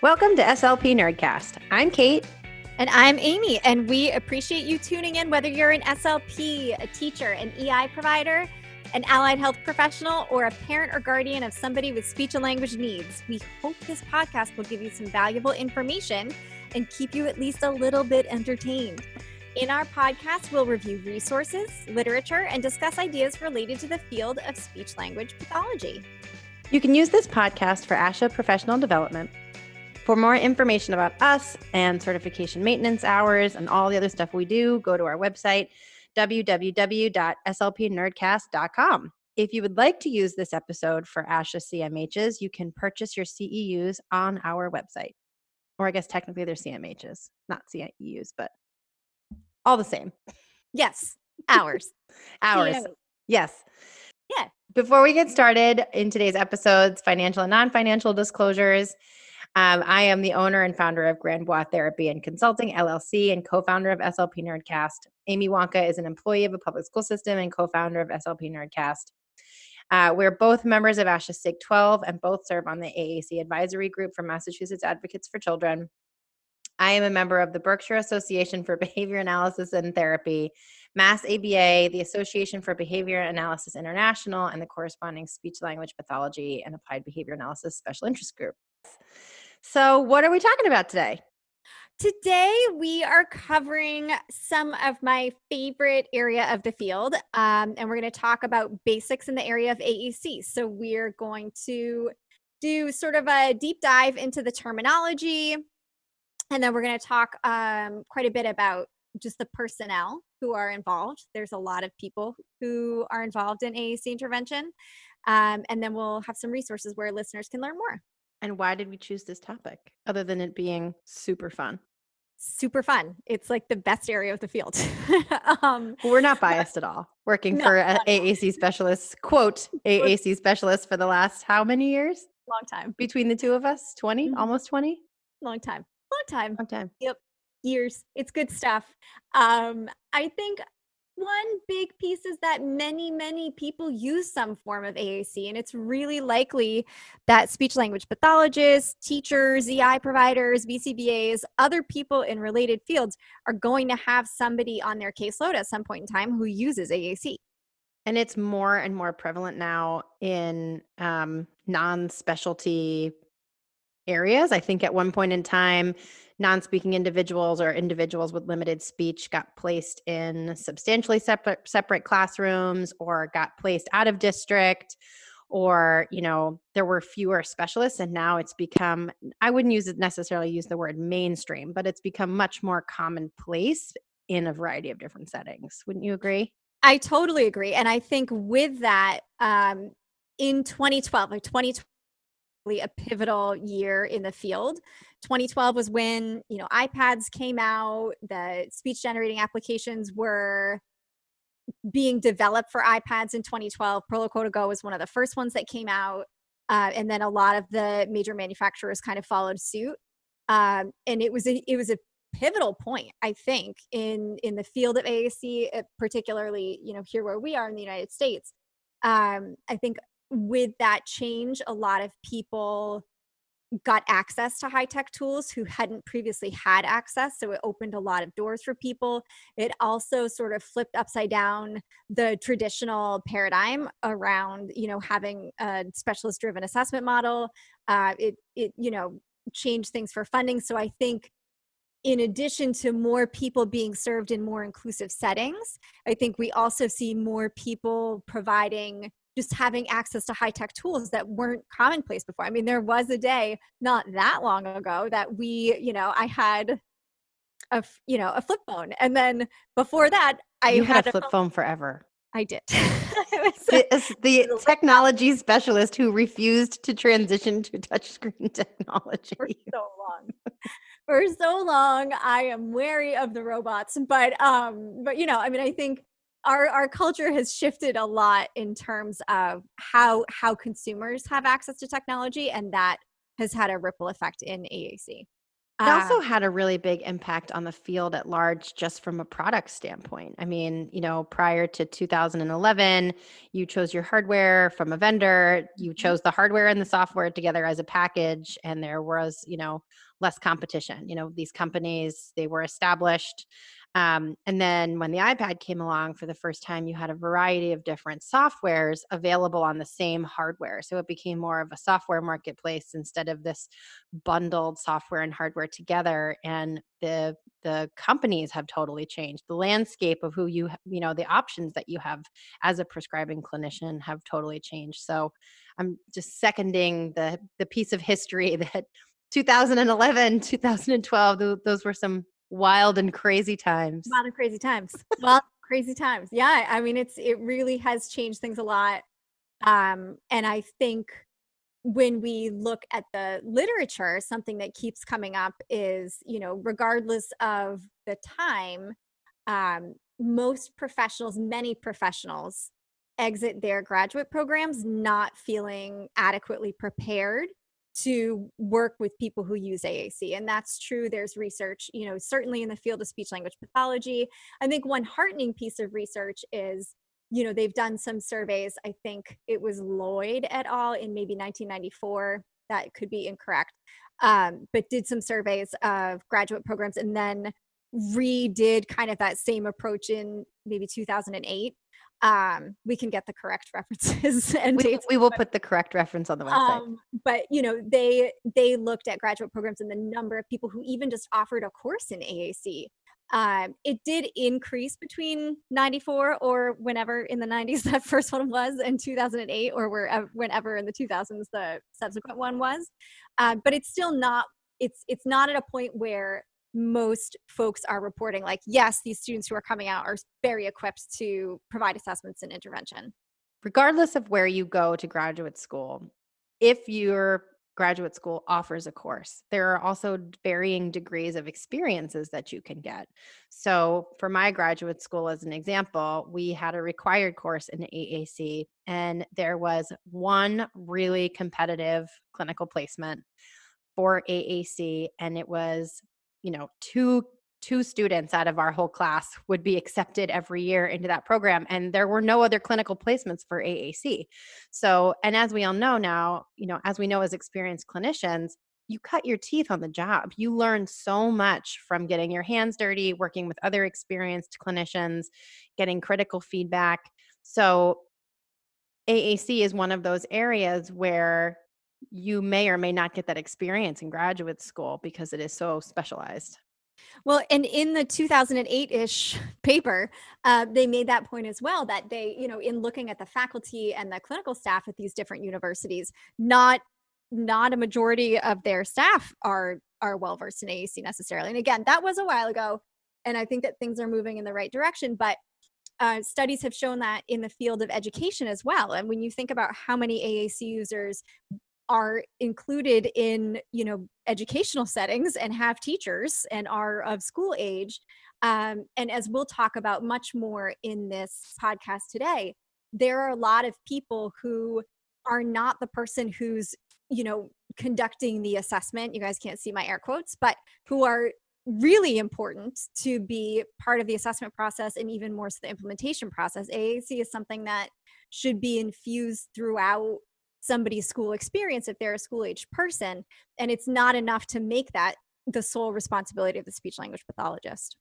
Welcome to SLP Nerdcast. I'm Kate. And I'm Amy, and we appreciate you tuning in, whether you're an SLP, a teacher, an EI provider, an allied health professional, or a parent or guardian of somebody with speech and language needs. We hope this podcast will give you some valuable information and keep you at least a little bit entertained. In our podcast, we'll review resources, literature, and discuss ideas related to the field of speech-language pathology. You can use this podcast for ASHA professional development. For more information about us and certification maintenance hours and all the other stuff we do, go to our website, www.slpnerdcast.com. If you would like to use this episode for ASHA CMHs, you can purchase your CEUs on our website. Or I guess technically they're CMHs, not CEUs, but all the same. Yes, hours. Hours. Yes. Yeah. Before we get started in today's episodes, financial and non-financial disclosures, I am the owner and founder of Grand Bois Therapy and Consulting, LLC, and co-founder of SLP Nerdcast. Amy Wonka is an employee of a public school system and co-founder of SLP Nerdcast. We're both members of ASHA SIG 12 and both serve on the AAC advisory group for Massachusetts Advocates for Children. I am a member of the Berkshire Association for Behavior Analysis and Therapy, Mass ABA, the Association for Behavior Analysis International, and the corresponding Speech-Language Pathology and Applied Behavior Analysis Special Interest Group. So what are we talking about today? Today, we are covering some of my favorite area of the field, and we're going to talk about basics in the area of AAC. So we're going to do sort of a deep dive into the terminology, and then we're going to talk quite a bit about just the personnel who are involved. There's a lot of people who are involved in AAC intervention, and then we'll have some resources where listeners can learn more. And why did we choose this topic, other than it being super fun? Super fun. It's like the best area of the field. We're not biased at all. Working for AAC specialists, quote, AAC specialists for the last how many years? Long time. Between the two of us? 20? Almost 20? Long time. Long time. Yep. Years. It's good stuff. I think one big piece is that many people use some form of AAC, and it's really likely that speech language pathologists, teachers, EI providers, BCBAs, other people in related fields are going to have somebody on their caseload at some point in time who uses AAC. And it's more and more prevalent now in non-specialty areas. I think at one point in time, non-speaking individuals or individuals with limited speech got placed in substantially separate classrooms or got placed out of district, or, there were fewer specialists. And now it's become, I wouldn't necessarily use the word mainstream, but it's become much more commonplace in a variety of different settings. Wouldn't you agree? I totally agree. And I think with that, in 2012, a pivotal year in the field. 2012 was when, iPads came out, the speech generating applications were being developed for iPads in 2012. Proloquo to Go was one of the first ones that came out. And then a lot of the major manufacturers kind of followed suit. And it was a pivotal point, I think, in the field of AAC, particularly, here where we are in the United States. I think with that change, a lot of people got access to high-tech tools who hadn't previously had access. So it opened a lot of doors for people. It also sort of flipped upside down the traditional paradigm around, having a specialist-driven assessment model. It changed things for funding. So I think in addition to more people being served in more inclusive settings, I think we also see more people just having access to high-tech tools that weren't commonplace before. I mean, there was a day not that long ago that I had a flip phone. And then before that, You had a flip phone forever. I did. the technology specialist who refused to transition to touchscreen technology. For so long, I am wary of the robots, but I think our culture has shifted a lot in terms of how consumers have access to technology, and that has had a ripple effect in AAC. It also had a really big impact on the field at large, just from a product standpoint. I mean, prior to 2011, you chose your hardware from a vendor, you chose the hardware and the software together as a package, and there was, less competition. These companies, they were established. And then when the iPad came along for the first time, you had a variety of different softwares available on the same hardware. So it became more of a software marketplace instead of this bundled software and hardware together. And the companies have totally changed. The landscape of who the options that you have as a prescribing clinician have totally changed. So I'm just seconding the piece of history that 2011, 2012, those were some wild and crazy times. Wild and crazy times. Well, crazy times. Yeah. I mean, it really has changed things a lot. And I think when we look at the literature, something that keeps coming up is, regardless of the time, many professionals exit their graduate programs not feeling adequately prepared to work with people who use AAC. And that's true. There's research, certainly in the field of speech language pathology. I think one heartening piece of research is, they've done some surveys. I think it was Lloyd et al. In maybe 1994. That could be incorrect. But did some surveys of graduate programs and then redid kind of that same approach in maybe 2008. We can get the correct references and dates. We will put the correct reference on the website. But they looked at graduate programs and the number of people who even just offered a course in AAC. It did increase between 94 or whenever in the 90s that first one was, and 2008 or whenever in the 2000s the subsequent one was. But it's still not. It's not at a point where most folks are reporting like, yes, these students who are coming out are very equipped to provide assessments and intervention. Regardless of where you go to graduate school, if your graduate school offers a course, there are also varying degrees of experiences that you can get. So for my graduate school, as an example, we had a required course in AAC, and there was one really competitive clinical placement for AAC, and it was, two students out of our whole class would be accepted every year into that program. And there were no other clinical placements for AAC. So, and as we all know now, as we know as experienced clinicians, you cut your teeth on the job. You learn so much from getting your hands dirty, working with other experienced clinicians, getting critical feedback. So AAC is one of those areas where you may or may not get that experience in graduate school because it is so specialized. Well, and in the 2008-ish paper, they made that point as well, that they, in looking at the faculty and the clinical staff at these different universities, not a majority of their staff are well-versed in AAC necessarily. And again, that was a while ago, and I think that things are moving in the right direction, but studies have shown that in the field of education as well. And when you think about how many AAC users are included in, educational settings and have teachers and are of school age. And as we'll talk about much more in this podcast today, there are a lot of people who are not the person who's, conducting the assessment. You guys can't see my air quotes, but who are really important to be part of the assessment process and even more so the implementation process. AAC is something that should be infused throughout somebody's school experience if they're a school-age person, and it's not enough to make that the sole responsibility of the speech language pathologist.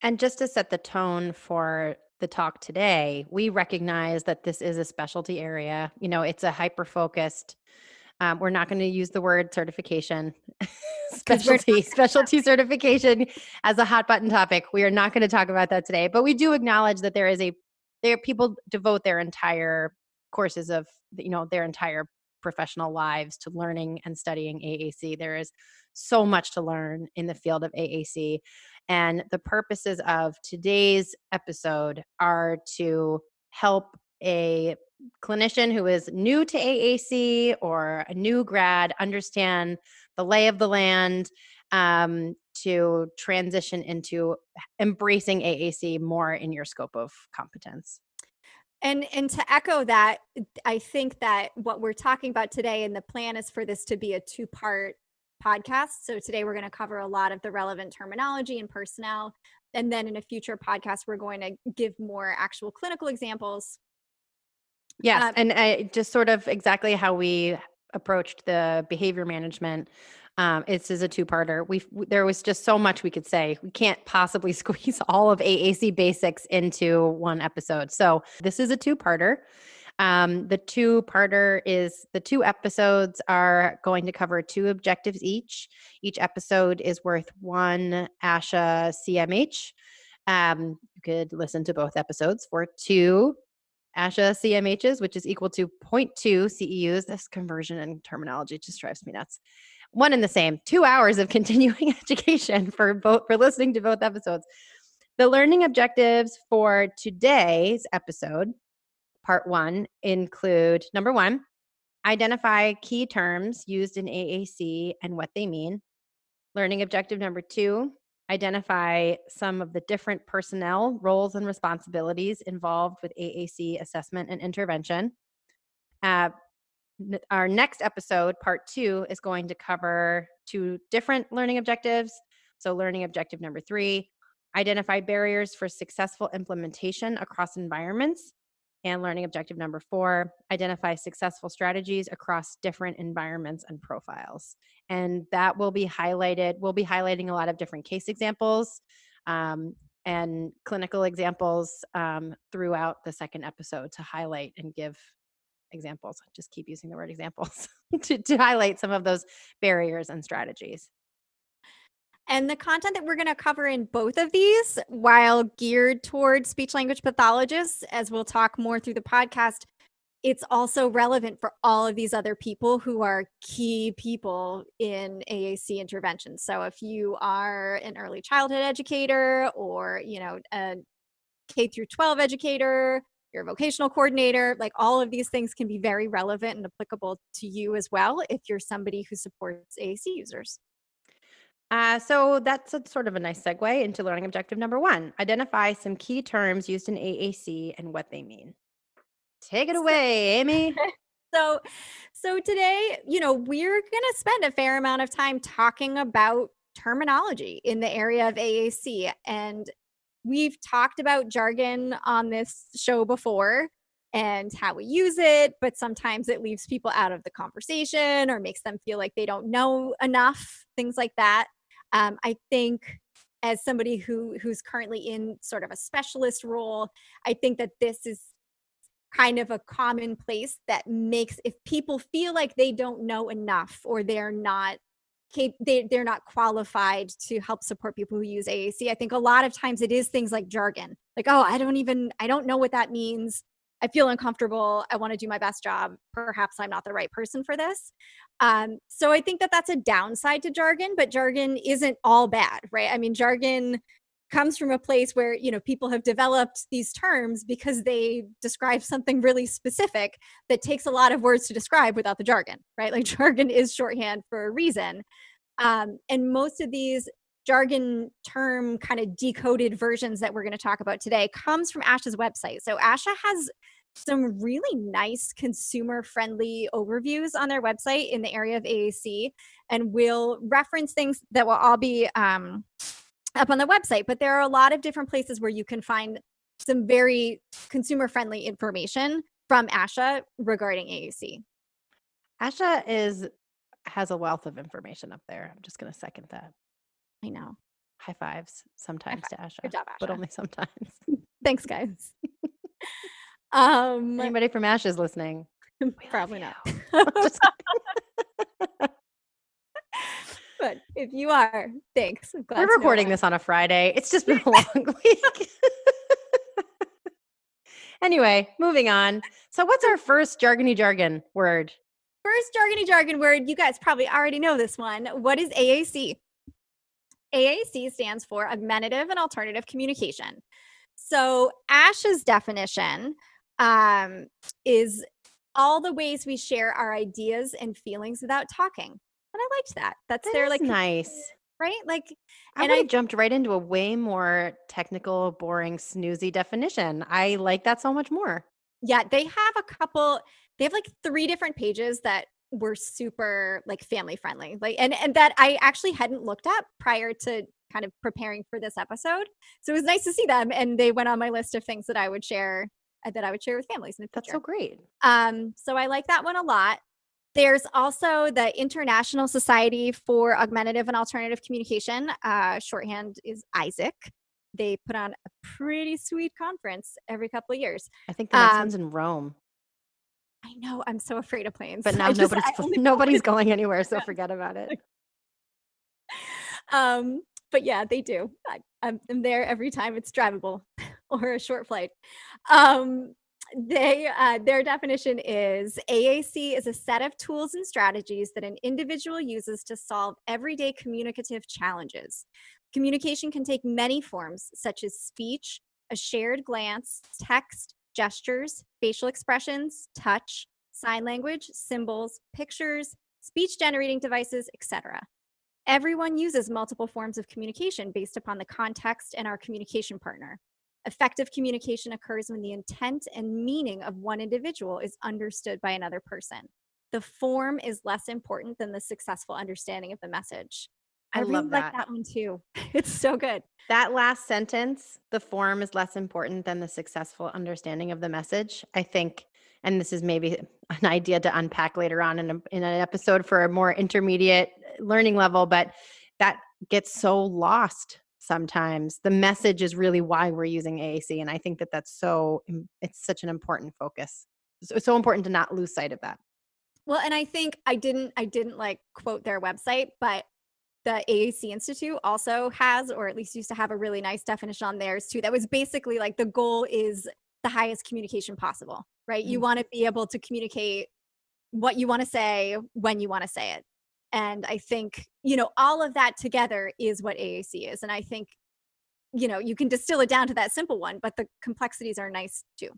And just to set the tone for the talk today, we recognize that this is a specialty area. It's a hyper-focused, we're not going to use the word certification, specialty certification as a hot button topic. We are not going to talk about that today, but we do acknowledge that people devote their entire courses of, their entire professional lives to learning and studying AAC. There is so much to learn in the field of AAC. And the purposes of today's episode are to help a clinician who is new to AAC or a new grad understand the lay of the land, to transition into embracing AAC more in your scope of competence. And to echo that, I think that what we're talking about today, and the plan is for this to be a 2-part podcasts. So today we're going to cover a lot of the relevant terminology and personnel. And then in a future podcast, we're going to give more actual clinical examples. Yes. And just sort of exactly how we approached the behavior management. This is a two-parter. There was just so much we could say. We can't possibly squeeze all of AAC basics into one episode. So this is a two-parter. The two-parter is the two episodes are going to cover 2 objectives each. Each episode is worth 1 ASHA CMH. You could listen to both episodes for 2 ASHA CMHs, which is equal to 0.2 CEUs. This conversion and terminology just drives me nuts. One and the same, 2 hours of continuing education for listening to both episodes. The learning objectives for today's episode, part 1, include number 1, identify key terms used in AAC and what they mean. Learning objective number 2, identify some of the different personnel, roles, and responsibilities involved with AAC assessment and intervention. Our next episode, part 2, is going to cover 2 different learning objectives. So learning objective number 3, identify barriers for successful implementation across environments. And learning objective number 4, identify successful strategies across different environments and profiles. And that will be highlighted. We'll be highlighting a lot of different case examples and clinical examples throughout the second episode to highlight and give examples. Just keep using the word examples to highlight some of those barriers and strategies. And the content that we're going to cover in both of these, while geared towards speech language pathologists, as we'll talk more through the podcast, it's also relevant for all of these other people who are key people in AAC interventions. So if you are an early childhood educator or, a K through 12 educator, you're a vocational coordinator, like all of these things can be very relevant and applicable to you as well if you're somebody who supports AAC users. So that's sort of a nice segue into learning objective number 1. Identify some key terms used in AAC and what they mean. Take it away, Amy. So today, we're going to spend a fair amount of time talking about terminology in the area of AAC. And we've talked about jargon on this show before and how we use it, but sometimes it leaves people out of the conversation or makes them feel like they don't know enough, things like that. I think as somebody who's currently in sort of a specialist role, I think that this is kind of a common place that makes, if people feel like they don't know enough or they're not qualified to help support people who use AAC, I think a lot of times it is things like jargon, like, oh, I don't know what that means. I feel uncomfortable. I want to do my best job. Perhaps I'm not the right person for this. So I think that that's a downside to jargon, but jargon isn't all bad, right? I mean, jargon comes from a place where, people have developed these terms because they describe something really specific that takes a lot of words to describe without the jargon, right? Like jargon is shorthand for a reason. And most of these jargon term kind of decoded versions that we're going to talk about today comes from ASHA's website. So ASHA has some really nice consumer-friendly overviews on their website in the area of AAC, and we'll reference things that will all be up on the website. But there are a lot of different places where you can find some very consumer-friendly information from ASHA regarding AAC. ASHA has a wealth of information up there. I'm just going to second that. I know. High fives sometimes to ASHA. Good job, ASHA. But only sometimes. Thanks, guys. Anybody from ASHA is listening? Probably not. But if you are, thanks. We're recording this on a Friday. It's just been a long week. Anyway, moving on. So what's our first jargon word? First jargon word, you guys probably already know this one. What is AAC? AAC stands for Augmentative and Alternative Communication. So ASHA's definition is all the ways we share our ideas and feelings without talking. And I liked that. That's their nice. Right? Like, I would have jumped right into a way more technical, boring, snoozy definition. I like that so much more. Yeah, they have 3 different pages that were super like family friendly. Like, and that I actually hadn't looked up prior to kind of preparing for this episode. So it was nice to see them. And they went on my list of things that I would share with families in the future. That's so great. So I like that one a lot. There's also the International Society for Augmentative and Alternative Communication. Shorthand is ISAC. They put on a pretty sweet conference every couple of years. I think the next one's in Rome. I know. I'm so afraid of planes. But now nobody's going anywhere, so forget about it. But yeah, they do. I'm there every time it's drivable or a short flight. Their definition is AAC is a set of tools and strategies that an individual uses to solve everyday communicative challenges. Communication can take many forms, such as speech, a shared glance, text, gestures, facial expressions, touch, sign language, symbols, pictures, speech generating devices, etc. Everyone uses multiple forms of communication based upon the context and our communication partner. Effective communication occurs when the intent and meaning of one individual is understood by another person. The form is less important than the successful understanding of the message. I really love that. like that one too. It's so good. That last sentence, the form is less important than the successful understanding of the message. I think, and this is maybe an idea to unpack later on in an episode for a more intermediate learning level, but that gets so lost sometimes. The message is really why we're using AAC. And I think that it's such an important focus. It's so important to not lose sight of that. Well, and I think I didn't like quote their website, but the AAC Institute also has, or at least used to have, a really nice definition on theirs too. That was basically like the goal is the highest communication possible, right? You want to be able to communicate what you want to say when you want to say it. And I think, all of that together is what AAC is. And I think, you can distill it down to that simple one, but the complexities are nice too.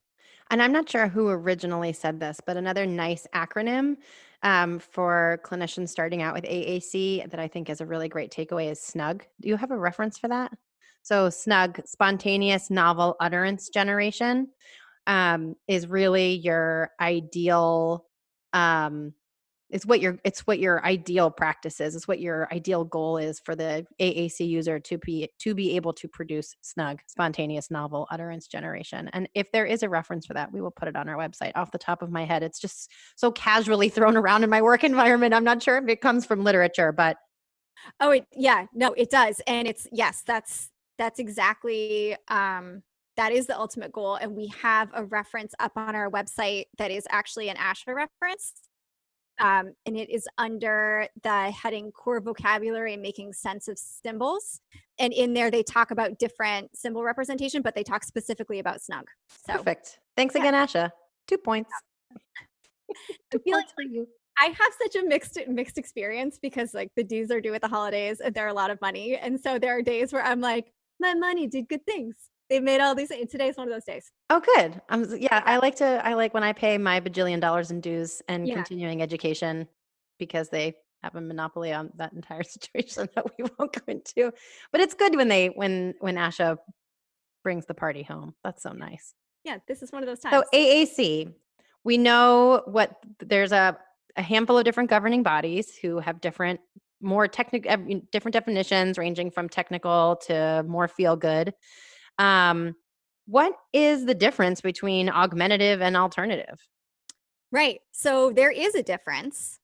And I'm not sure who originally said this, but another nice acronym for clinicians starting out with AAC that I think is a really great takeaway is SNUG. Do you have a reference for that? So SNUG, Spontaneous Novel Utterance Generation, is really your ideal it's what your ideal practice is. It's what your ideal goal is for the AAC user to be able to produce SNUG, Spontaneous Novel Utterance Generation. And if there is a reference for that, we will put it on our website. Off the top of my head, it's just so casually thrown around in my work environment. I'm not sure if it comes from literature, but it does. And that's exactly that is the ultimate goal. And we have a reference up on our website that is actually an ASHA reference. And it is under the heading Core Vocabulary and Making Sense of Symbols. And in there, they talk about different symbol representation, but they talk specifically about SNUG. So, perfect. Thanks again, Asha. 2 points. 2 points for you. I have such a mixed experience because like the dues are due at the holidays and they're a lot of money. And so there are days where I'm like, my money did good things. They made all these. Today's one of those days. Oh, good. I like when I pay my bajillion dollars in dues and continuing education because they have a monopoly on that entire situation that we won't go into. But it's good when Asha brings the party home. That's so nice. Yeah, this is one of those times. So AAC, we know there's a handful of different governing bodies who have different definitions ranging from technical to more feel good. What is the difference between augmentative and alternative? Right. So there is a difference.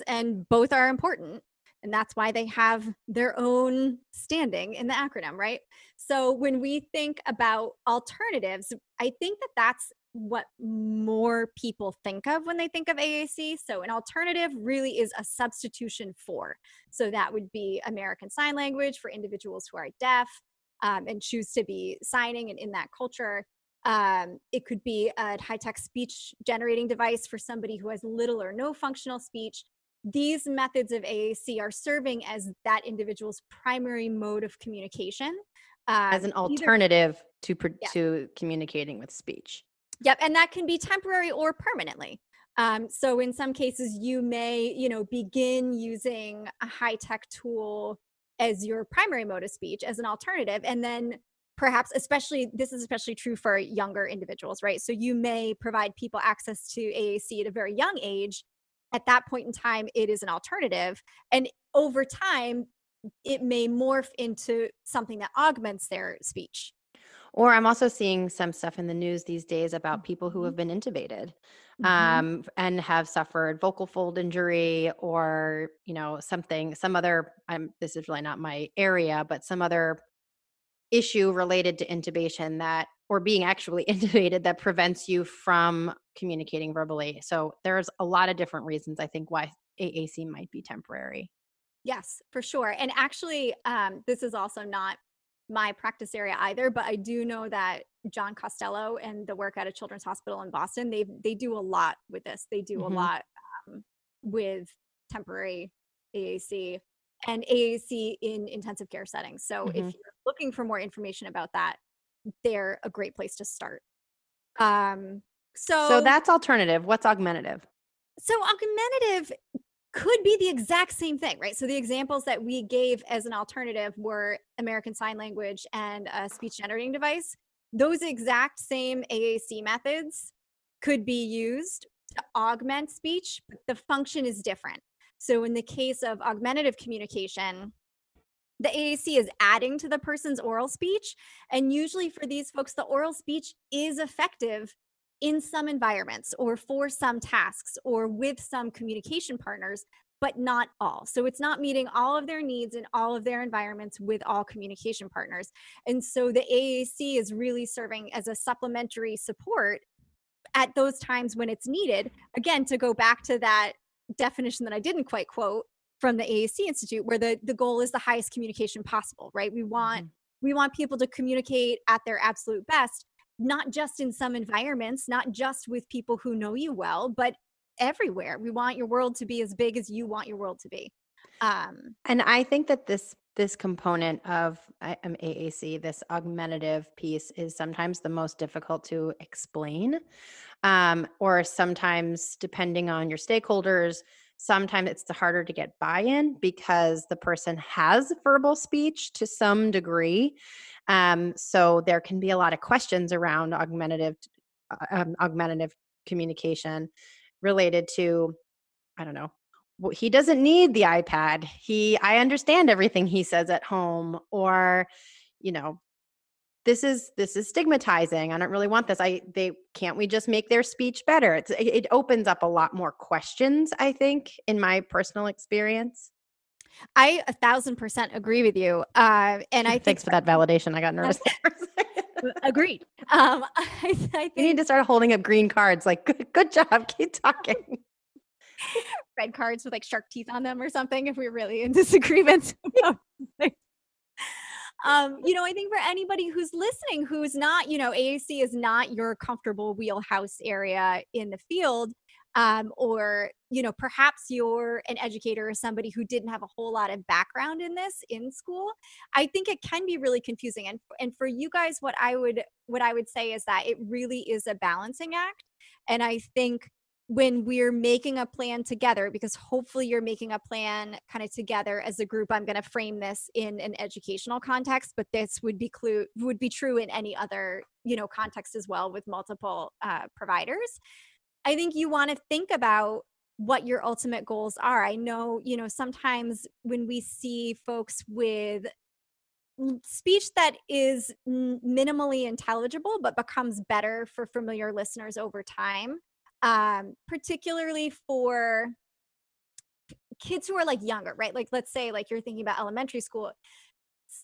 And both are important. And that's why they have their own standing in the acronym, right? So when we think about alternatives, I think that that's what more people think of when they think of AAC. So an alternative really is a substitution for. So that would be American Sign Language for individuals who are deaf. And choose to be signing and in that culture. It could be a high-tech speech generating device for somebody who has little or no functional speech. These methods of AAC are serving as that individual's primary mode of communication. As an alternative to communicating with speech. Yep, and that can be temporary or permanently. So in some cases, you may, begin using a high-tech tool as your primary mode of speech as an alternative. And then perhaps, this is especially true for younger individuals, right? So you may provide people access to AAC at a very young age. at that point in time, it is an alternative. And over time, it may morph into something that augments their speech. Or I'm also seeing some stuff in the news these days about people who Mhm. have been intubated Mhm. and have suffered vocal fold injury or, some other, this is really not my area, but some other issue related to intubation or being actually intubated that prevents you from communicating verbally. So there's a lot of different reasons I think why AAC might be temporary. Yes, for sure. And actually, this is also not my practice area either, but I do know that John Costello and the work at a children's hospital in Boston, they do a lot with this. They do a Hmm. lot with temporary AAC and AAC in intensive care settings. So if Hmm. you're looking for more information about that, they're a great place to start. Um, So so that's alternative. What's augmentative? so augmentative could be the exact same thing, right? So the examples that we gave as an alternative were American Sign Language and a speech generating device. Those exact same AAC methods could be used to augment speech, but the function is different. So in the case of augmentative communication, the AAC is adding to the person's oral speech. And usually for these folks, the oral speech is effective in some environments or for some tasks or with some communication partners, but not all. So it's not meeting all of their needs in all of their environments with all communication partners. And so the AAC is really serving as a supplementary support at those times when it's needed. Again, to go back to that definition that I didn't quite quote from the AAC Institute, where the goal is the highest communication possible, right? Mhm. We want people to communicate at their absolute best, not just in some environments, not just with people who know you well, but everywhere. We want your world to be as big as you want your world to be. And I think that this component of AAC, this augmentative piece, is sometimes the most difficult to explain, or sometimes, depending on your stakeholders, sometimes it's harder to get buy-in because the person has verbal speech to some degree. So there can be a lot of questions around augmentative communication related to, I don't know. Well, he doesn't need the iPad. I understand everything he says at home, or, you know, this is stigmatizing. I don't really want this. Can't we just make their speech better? It opens up a lot more questions, I think, in my personal experience. I 1,000% agree with you. And I think Thanks for that validation. I got nervous there for a second. agreed. I We need think to start holding up green cards. Like, good job. Keep talking. red cards with like shark teeth on them or something if we're really in disagreement about something. I think for anybody who's listening, who's not, AAC is not your comfortable wheelhouse area in the field, or, perhaps you're an educator or somebody who didn't have a whole lot of background in this in school. I think it can be really confusing. And for you guys, what I would say is that it really is a balancing act. And I think when we're making a plan together, because hopefully you're making a plan kind of together as a group, I'm going to frame this in an educational context, but this would be true in any other, context as well with multiple providers. I think you want to think about what your ultimate goals are. I know, sometimes when we see folks with speech that is minimally intelligible but becomes better for familiar listeners over time, particularly for kids who are like younger, right? Like, let's say like you're thinking about elementary school.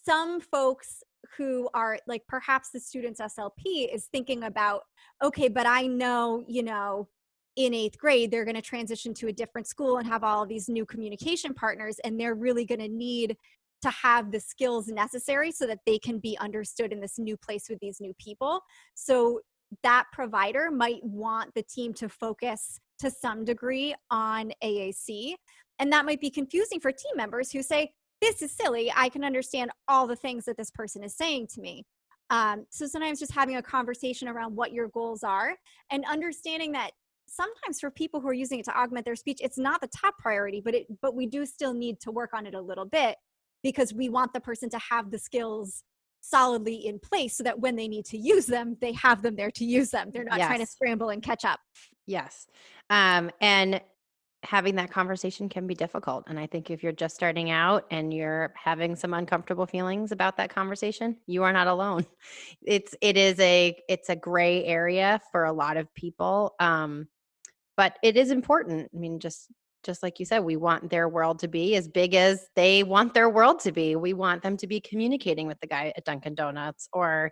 Some folks who are like perhaps the student's SLP is thinking about, okay, but I know, in eighth grade, they're going to transition to a different school and have all these new communication partners, and they're really going to need to have the skills necessary so that they can be understood in this new place with these new people. So that provider might want the team to focus to some degree on AAC. And that might be confusing for team members who say, this is silly. I can understand all the things that this person is saying to me. So sometimes just having a conversation around what your goals are and understanding that sometimes for people who are using it to augment their speech, it's not the top priority, but we do still need to work on it a little bit because we want the person to have the skills solidly in place so that when they need to use them, they have them there to use them. They're not trying to Yes. scramble and catch up. Yes. And having that conversation can be difficult. And I think if you're just starting out and you're having some uncomfortable feelings about that conversation, you are not alone. It's a gray area for a lot of people. But it is important. I mean, just like you said, we want their world to be as big as they want their world to be. We want them to be communicating with the guy at Dunkin' Donuts, or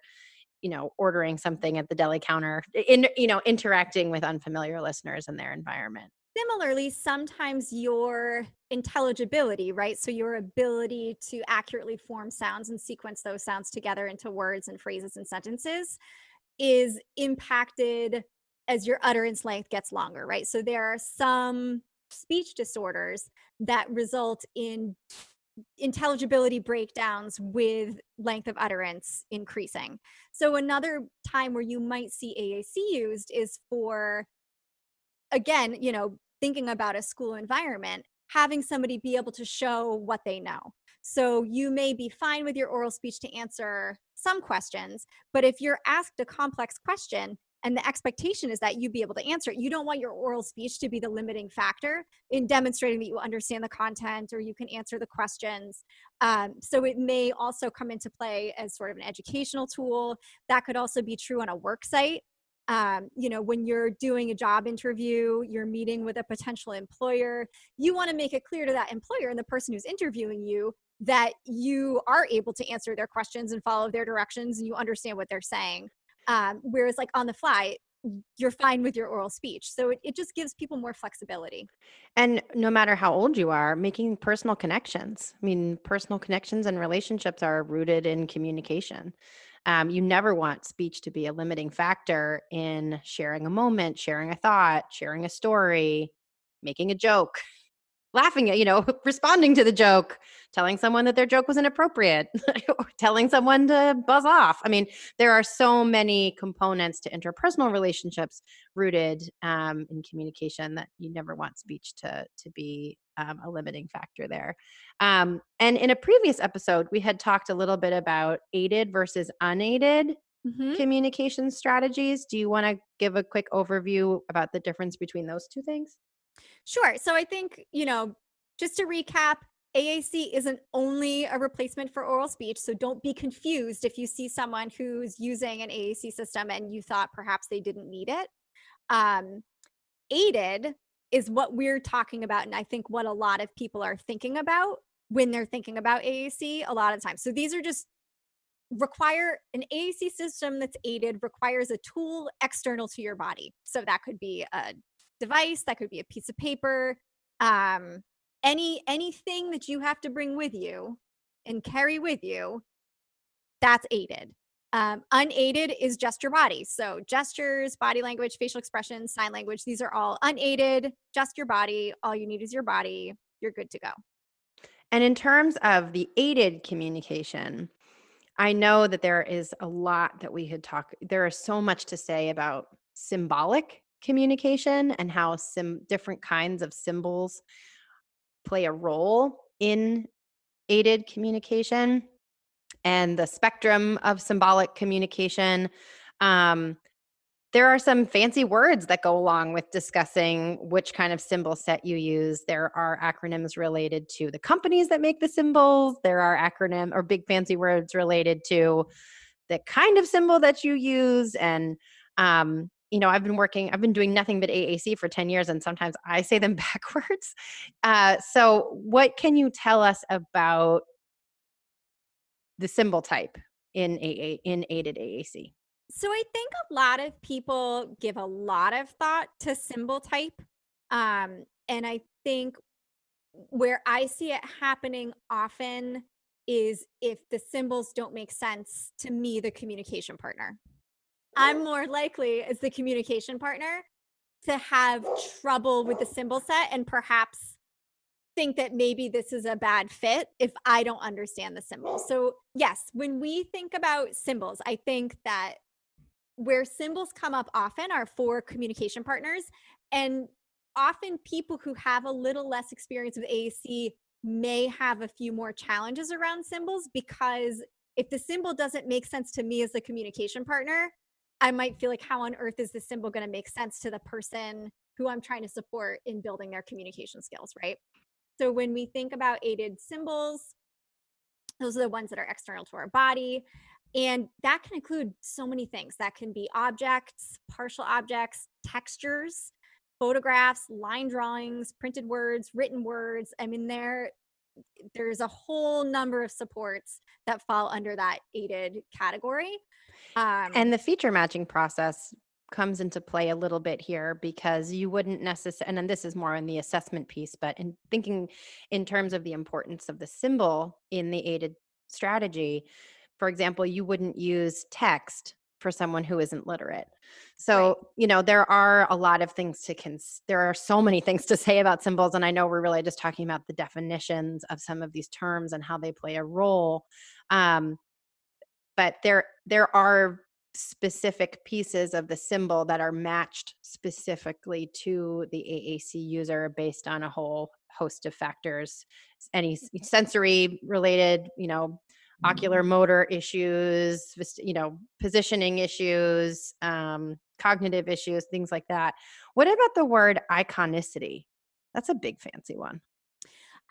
ordering something at the deli counter, interacting with unfamiliar listeners in their environment. Similarly, sometimes your intelligibility, right? So your ability to accurately form sounds and sequence those sounds together into words and phrases and sentences is impacted as your utterance length gets longer, right? So there are some speech disorders that result in intelligibility breakdowns with length of utterance increasing. So another time where you might see AAC used is for, again, thinking about a school environment, having somebody be able to show what they know. So you may be fine with your oral speech to answer some questions, but if you're asked a complex question and the expectation is that you be able to answer it, you don't want your oral speech to be the limiting factor in demonstrating that you understand the content or you can answer the questions. So it may also come into play as sort of an educational tool. That could also be true on a work site. When you're doing a job interview, you're meeting with a potential employer, you want to make it clear to that employer and the person who's interviewing you that you are able to answer their questions and follow their directions and you understand what they're saying. Whereas like on the fly, you're fine with your oral speech. So it just gives people more flexibility. And no matter how old you are, making personal connections. I mean, personal connections and relationships are rooted in communication. You never want speech to be a limiting factor in sharing a moment, sharing a thought, sharing a story, making a joke, laughing at, responding to the joke, telling someone that their joke was inappropriate, or telling someone to buzz off. I mean, there are so many components to interpersonal relationships rooted in communication that you never want speech to be a limiting factor there. And in a previous episode, we had talked a little bit about aided versus unaided communication strategies. Do you want to give a quick overview about the difference between those two things? Sure. So I think, just to recap, AAC isn't only a replacement for oral speech. So don't be confused if you see someone who's using an AAC system and you thought perhaps they didn't need it. Um, Aided is what we're talking about. And I think what a lot of people are thinking about when they're thinking about AAC a lot of times. So these are just require an AAC system that's aided requires a tool external to your body. So that could be a device, that could be a piece of paper, anything that you have to bring with you and carry with you, that's aided. Unaided is just your body. So gestures, body language, facial expressions, sign language, these are all unaided, just your body. All you need is your body. You're good to go. And in terms of the aided communication, I know that there is a lot that we had talked. There is so much to say about symbolic communication and how different kinds of symbols play a role in aided communication and the spectrum of symbolic communication. There are some fancy words that go along with discussing which kind of symbol set you use. There are acronyms related to the companies that make the symbols. There are acronym or big fancy words related to the kind of symbol that you use. And, I've been doing nothing but AAC for 10 years, and sometimes I say them backwards. So what can you tell us about the symbol type in aided AAC? So I think a lot of people give a lot of thought to symbol type. And I think where I see it happening often is if the symbols don't make sense to me, the communication partner. I'm more likely as the communication partner to have trouble with the symbol set and perhaps think that maybe this is a bad fit if I don't understand the symbols. So yes, when we think about symbols, I think that where symbols come up often are for communication partners. And often people who have a little less experience with AAC may have a few more challenges around symbols, because if the symbol doesn't make sense to me as a communication partner, I might feel like, how on earth is this symbol going to make sense to the person who I'm trying to support in building their communication skills, right? So when we think about aided symbols, those are the ones that are external to our body. And that can include so many things. That can be objects, partial objects, textures, photographs, line drawings, printed words, written words. I mean, there's a whole number of supports that fall under that aided category. And the feature matching process comes into play a little bit here, because you wouldn't necessarily, and then this is more in the assessment piece, but in thinking in terms of the importance of the symbol in the aided strategy, for example, you wouldn't use text for someone who isn't literate. So, there are a lot of things there are so many things to say about symbols. And I know we're really just talking about the definitions of some of these terms and how they play a role. But there are specific pieces of the symbol that are matched specifically to the AAC user based on a whole host of factors, any sensory related, ocular motor issues, positioning issues, cognitive issues, things like that. What about the word iconicity? That's a big fancy one.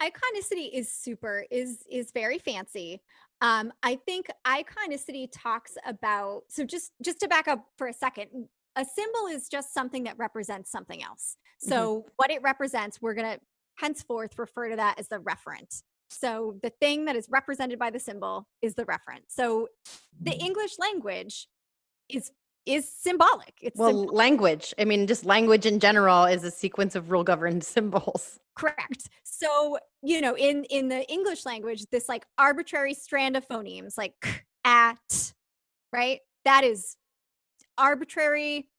Iconicity is very fancy. I think iconicity talks about, so just to back up for a second, a symbol is just something that represents something else. So what it represents, we're going to henceforth refer to that as the referent. So the thing that is represented by the symbol is the referent. So the English language is symbolic. It's language. I mean, just language in general is a sequence of rule-governed symbols. Correct. So, in the English language, this like arbitrary strand of phonemes, like k, at, right? That is arbitrary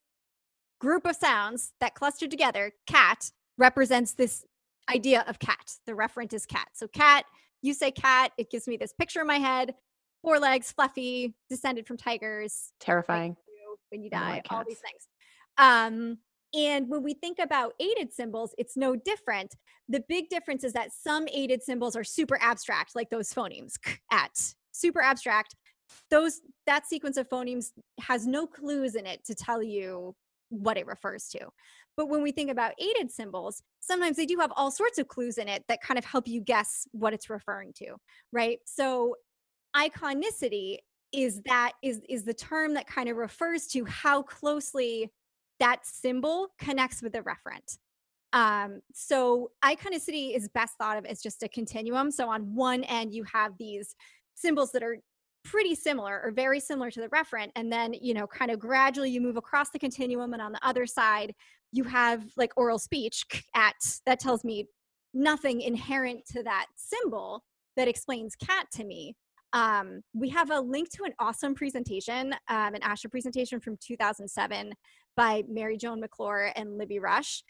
group of sounds that clustered together. Cat represents this idea of cat. The referent is cat. So cat, you say cat, it gives me this picture in my head. 4 legs, fluffy, descended from tigers. Terrifying. When you die, all these things. And when we think about aided symbols, it's no different. The big difference is that some aided symbols are super abstract, like those phonemes, at, super abstract. That sequence of phonemes has no clues in it to tell you what it refers to. But when we think about aided symbols, sometimes they do have all sorts of clues in it that kind of help you guess what it's referring to, right? So iconicity is the term that kind of refers to how closely that symbol connects with the referent. So iconicity is best thought of as just a continuum. So on one end, you have these symbols that are pretty similar or very similar to the referent. And then, kind of gradually you move across the continuum. And on the other side, you have like oral speech that tells me nothing inherent to that symbol that explains cat to me. We have a link to an awesome presentation, an ASHA presentation from 2007 by Mary Joan McClure and Libby Rush.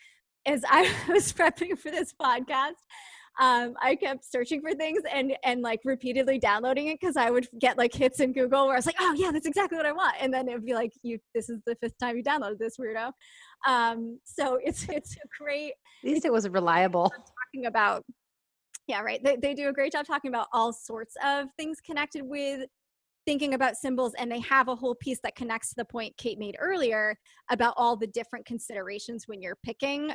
As I was prepping for this podcast, I kept searching for things and like repeatedly downloading it, because I would get like hits in Google where I was like, oh yeah, that's exactly what I want. And then it would be like, this is the 5th time you downloaded this, weirdo. So it's a great. At least it was reliable. Talking about. Yeah, right. They do a great job talking about all sorts of things connected with thinking about symbols. And they have a whole piece that connects to the point Kate made earlier about all the different considerations when you're picking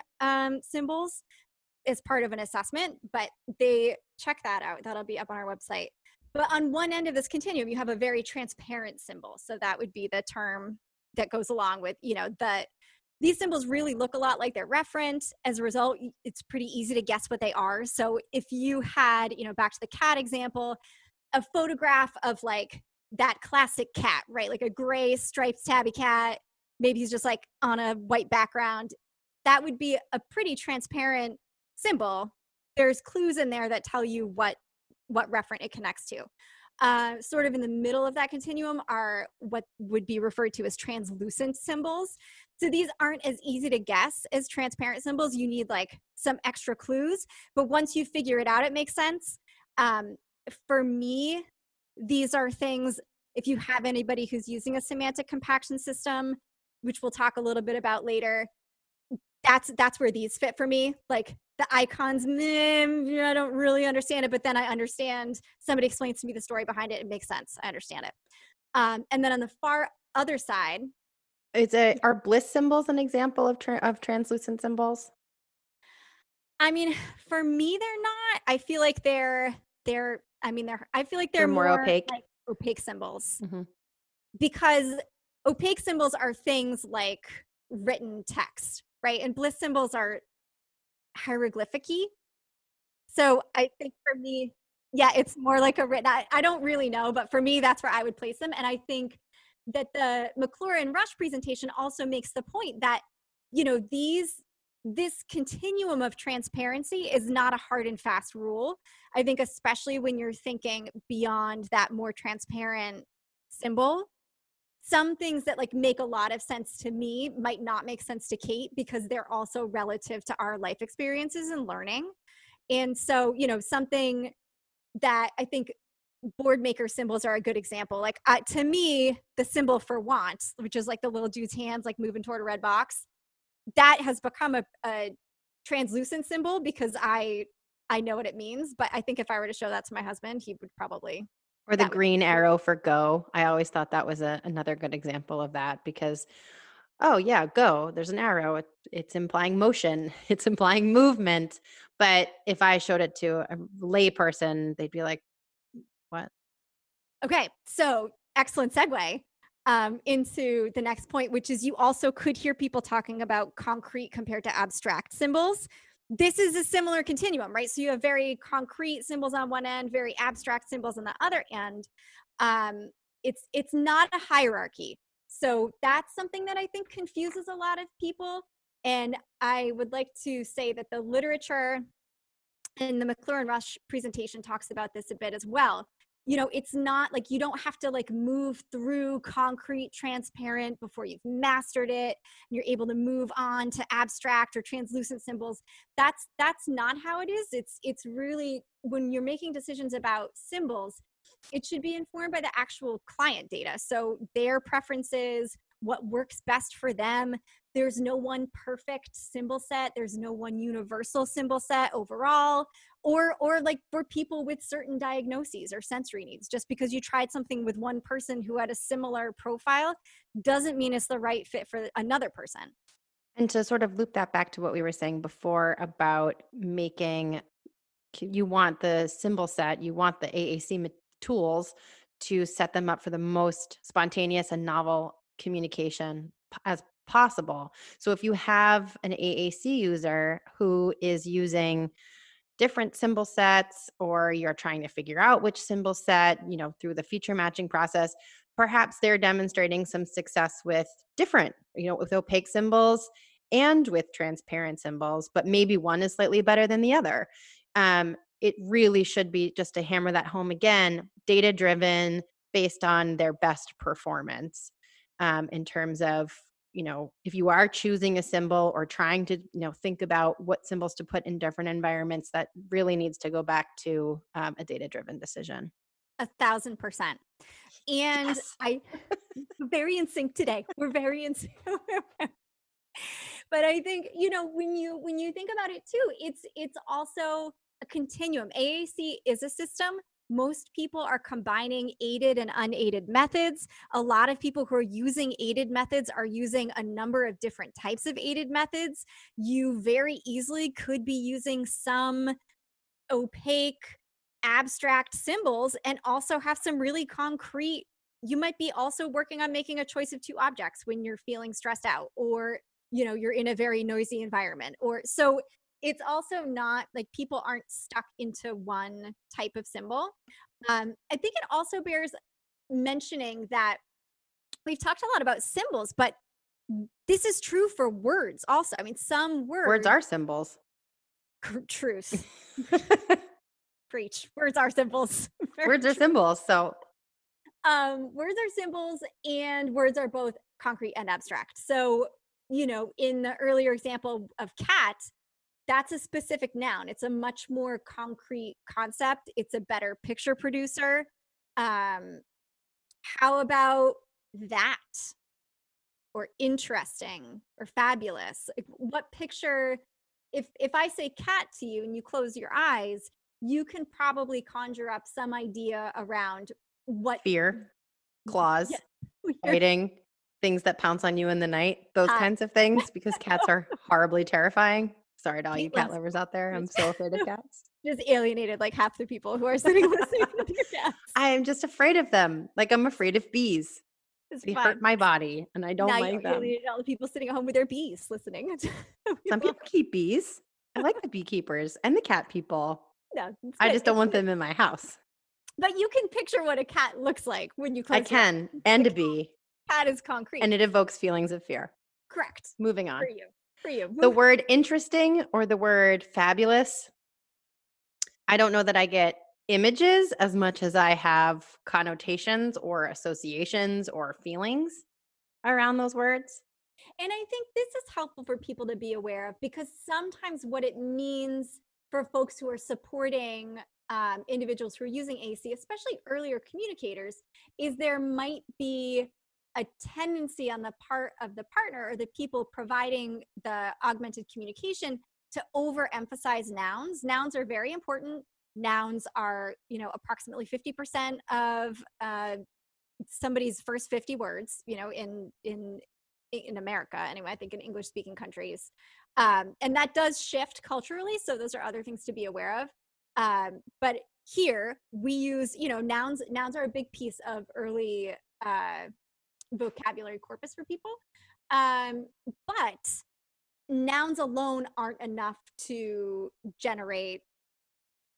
symbols as part of an assessment. But they check that out. That'll be up on our website. But on one end of this continuum, you have a very transparent symbol. So that would be the term that goes along with, these symbols really look a lot like their referent. As a result, it's pretty easy to guess what they are. So if you had, back to the cat example, a photograph of like that classic cat, right? Like a gray striped tabby cat, maybe he's just like on a white background. That would be a pretty transparent symbol. There's clues in there that tell you what referent it connects to. Sort of in the middle of that continuum are what would be referred to as translucent symbols. So these aren't as easy to guess as transparent symbols. You need like some extra clues, but once you figure it out, it makes sense. For me, these are things, if you have anybody who's using a semantic compaction system, which we'll talk a little bit about later, that's where these fit for me. Like the icons, I don't really understand it, but then I understand, somebody explains to me the story behind it. It makes sense. I understand it. And then on the far other side, Are bliss symbols an example of translucent symbols? I mean, for me, they're not. I feel like I feel like They're they're more more opaque. like opaque symbols, Mhm. because opaque symbols are things like written text, right? And bliss symbols are hieroglyphic-y. So I think for me, yeah, it's more like a written, I don't really know, but for me, that's where I would place them. And I think that the McClure and Rush presentation also makes the point that, this continuum of transparency is not a hard and fast rule. I think especially when you're thinking beyond that more transparent symbol, some things that like make a lot of sense to me might not make sense to Kate, because they're also relative to our life experiences and learning. And so, something that I think board maker symbols are a good example. Like, to me, the symbol for want, which is like the little dude's hands, like moving toward a red box, that has become a translucent symbol because I know what it means. But I think if I were to show that to my husband, he would probably, Or the that would green arrow for go. I always thought that was another good example of that because, oh yeah, go. There's an arrow. It's implying motion. It's implying movement. But if I showed it to a lay person, they'd be like, "What?" Okay, so excellent segue into the next point, which is you also could hear people talking about concrete compared to abstract symbols. This is a similar continuum, right? So you have very concrete symbols on one end, very abstract symbols on the other end. It's not a hierarchy. So that's something that I think confuses a lot of people. And I would like to say that the literature and the McClure and Rush presentation talks about this a bit as well. It's not like you don't have to like move through concrete transparent before you've mastered it. You're able to move on to abstract or translucent symbols. That's not how it is. It's really, when you're making decisions about symbols, it should be informed by the actual client data. So their preferences, what works best for them. There's no one perfect symbol set. There's no one universal symbol set overall, or like for people with certain diagnoses or sensory needs. Just because you tried something with one person who had a similar profile doesn't mean it's the right fit for another person. And to sort of loop that back to what we were saying before about you want the symbol set, you want the AAC tools to set them up for the most spontaneous and novel communication as possible. So if you have an AAC user who is using different symbol sets, or you're trying to figure out which symbol set, through the feature matching process, perhaps they're demonstrating some success with different, with opaque symbols and with transparent symbols, but maybe one is slightly better than the other. It really should be, just to hammer that home again, data driven based on their best performance, in terms of, if you are choosing a symbol or trying to, think about what symbols to put in different environments, that really needs to go back to a data-driven decision. 1,000%. And Yes. we're very in sync today. We're very in sync. But I think, when you think about it too, it's also a continuum. AAC is a system. Most people are combining aided and unaided methods. A lot of people who are using aided methods are using a number of different types of aided methods. You very easily could be using some opaque, abstract symbols and also have some really concrete. You might be also working on making a choice of two objects when you're feeling stressed out, or you're in a very noisy environment, or so. It's also not like people aren't stuck into one type of symbol. I think it also bears mentioning that we've talked a lot about symbols, but this is true for words also. I mean, some Words words, are symbols. truth. Preach. Words are symbols. Very Words are true. symbols. So Words are symbols, and words are both concrete and abstract. So, in the earlier example of cat, that's a specific noun. It's a much more concrete concept. It's a better picture producer. Um, how about that? Or interesting or fabulous? Like, what picture, if I say cat to you and you close your eyes, you can probably conjure up some idea around what. fear, Yeah. claws, fighting. things that pounce on you in the night, those kinds of things, because cats are horribly terrifying. Sorry to all you cat lovers out there. I'm so afraid of cats. Just alienated like half the people who are sitting listening with your cats. I am just afraid of them. Like I'm afraid of bees. It's They fun. hurt my body and I don't Now like you them. alienated all the people sitting at home with their bees listening. Some people keep bees. I like the beekeepers and the cat people. No, I just don't want them in my house. But you can picture what a cat looks like when you close I can, and a bee. Cat is concrete. And it evokes feelings of fear. Correct. Moving on. For you. The word interesting or the word fabulous, I don't know that I get images as much as I have connotations or associations or feelings around those words. And I think this is helpful for people to be aware of, because sometimes what it means for folks who are supporting individuals who are using AAC, especially earlier communicators, is there might be a tendency on the part of the partner or the people providing the augmented communication to overemphasize nouns. Nouns are very important. Nouns are, approximately 50% of somebody's first 50 words, in America, anyway, I think in English speaking countries. And that does shift culturally. So those are other things to be aware of. But here we use, nouns are a big piece of early vocabulary corpus for people. But nouns alone aren't enough to generate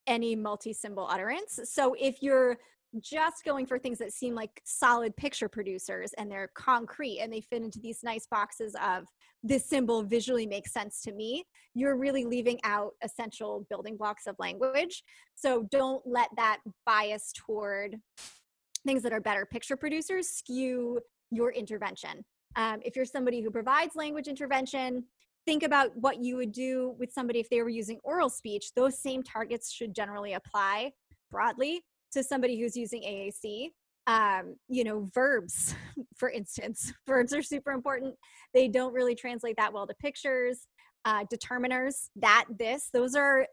any multi-symbol utterance. So if you're just going for things that seem like solid picture producers and they're concrete and they fit into these nice boxes of this symbol visually makes sense to me, you're really leaving out essential building blocks of language. So don't let that bias toward things that are better picture producers skew your intervention. If you're somebody who provides language intervention, think about what you would do with somebody if they were using oral speech. Those same targets should generally apply broadly to somebody who's using AAC. Verbs, for instance, verbs are super important. They don't really translate that well to pictures. Determiners, that, this, those are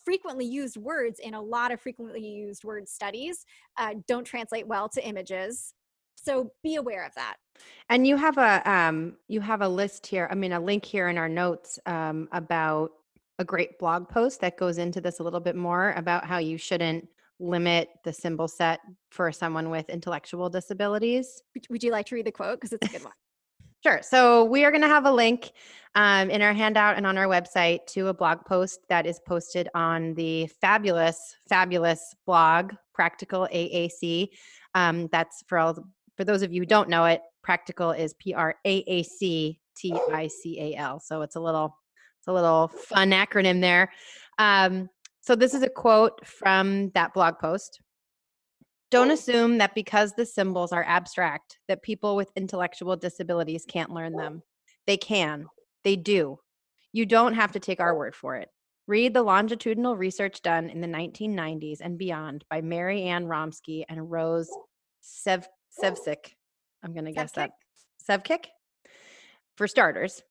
frequently used words in a lot of frequently used word studies, don't translate well to images. So be aware of that. And you have a list here, a link here in our notes about a great blog post that goes into this a little bit more about how you shouldn't limit the symbol set for someone with intellectual disabilities. Would you like to read the quote? Because it's a good one. Sure. So we are going to have a link in our handout and on our website to a blog post that is posted on the fabulous blog, Practical AAC. That's for those of you who don't know it, Practical is PRAACTICAL. So it's a little fun acronym there. So this is a quote from that blog post. Don't assume that because the symbols are abstract, that people with intellectual disabilities can't learn them. They can. They do. You don't have to take our word for it. Read the longitudinal research done in the 1990s and beyond by Mary Ann Romsky and Rose Sevcik. I'm going to guess that. Sevcik? For starters,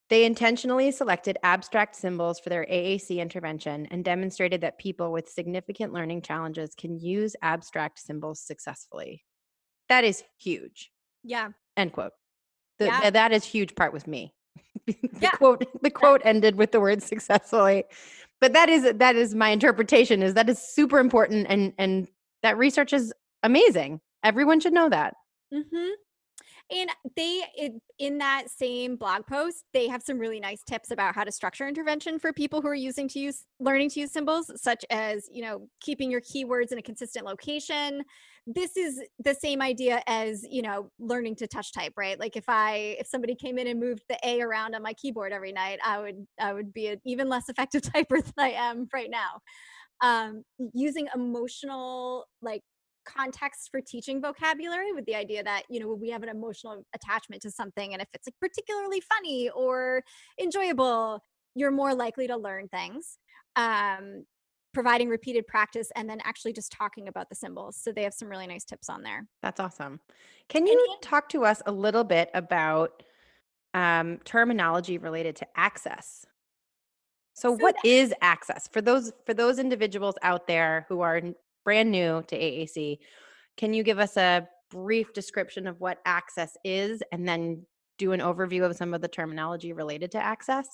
they intentionally selected abstract symbols for their AAC intervention and demonstrated that people with significant learning challenges can use abstract symbols successfully. That is huge. Yeah. End quote. That is huge part with me. The Yeah. quote ended with the word successfully. But that is my interpretation, that is super important and that research is amazing. Everyone should know that. Mm-hmm. And in that same blog post, they have some really nice tips about how to structure intervention for people who are learning to use symbols, such as, keeping your keywords in a consistent location. This is the same idea as, learning to touch type, right? Like if somebody came in and moved the A around on my keyboard every night, I would be an even less effective typer than I am right now. Using emotional, context for teaching vocabulary, with the idea that we have an emotional attachment to something, and if it's particularly funny or enjoyable, you're more likely to learn things. Providing repeated practice, and then actually just talking about the symbols. So they have some really nice tips on there. That's awesome. Can you talk to us a little bit about terminology related to access? So what is access for those individuals out there who are brand new to AAC? Can you give us a brief description of what access is and then do an overview of some of the terminology related to access?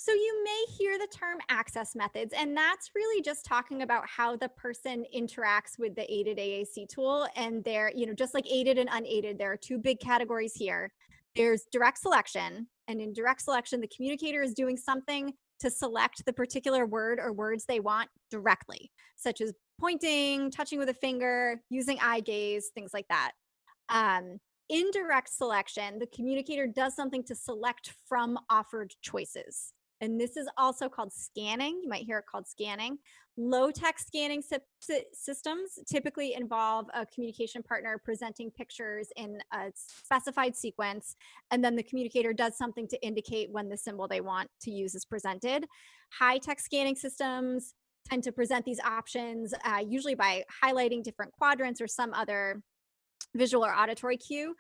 So you may hear the term access methods, and that's really just talking about how the person interacts with the aided AAC tool. And they're, just like aided and unaided, there are two big categories here. There's direct selection, and in direct selection, the communicator is doing something to select the particular word or words they want directly, such as pointing, touching with a finger, using eye gaze, things like that. Indirect selection, the communicator does something to select from offered choices. And this is also called scanning. You might hear it called scanning. Low-tech scanning systems typically involve a communication partner presenting pictures in a specified sequence, and then the communicator does something to indicate when the symbol they want to use is presented. High-tech scanning systems tend to present these options, usually by highlighting different quadrants or some other visual or auditory cue.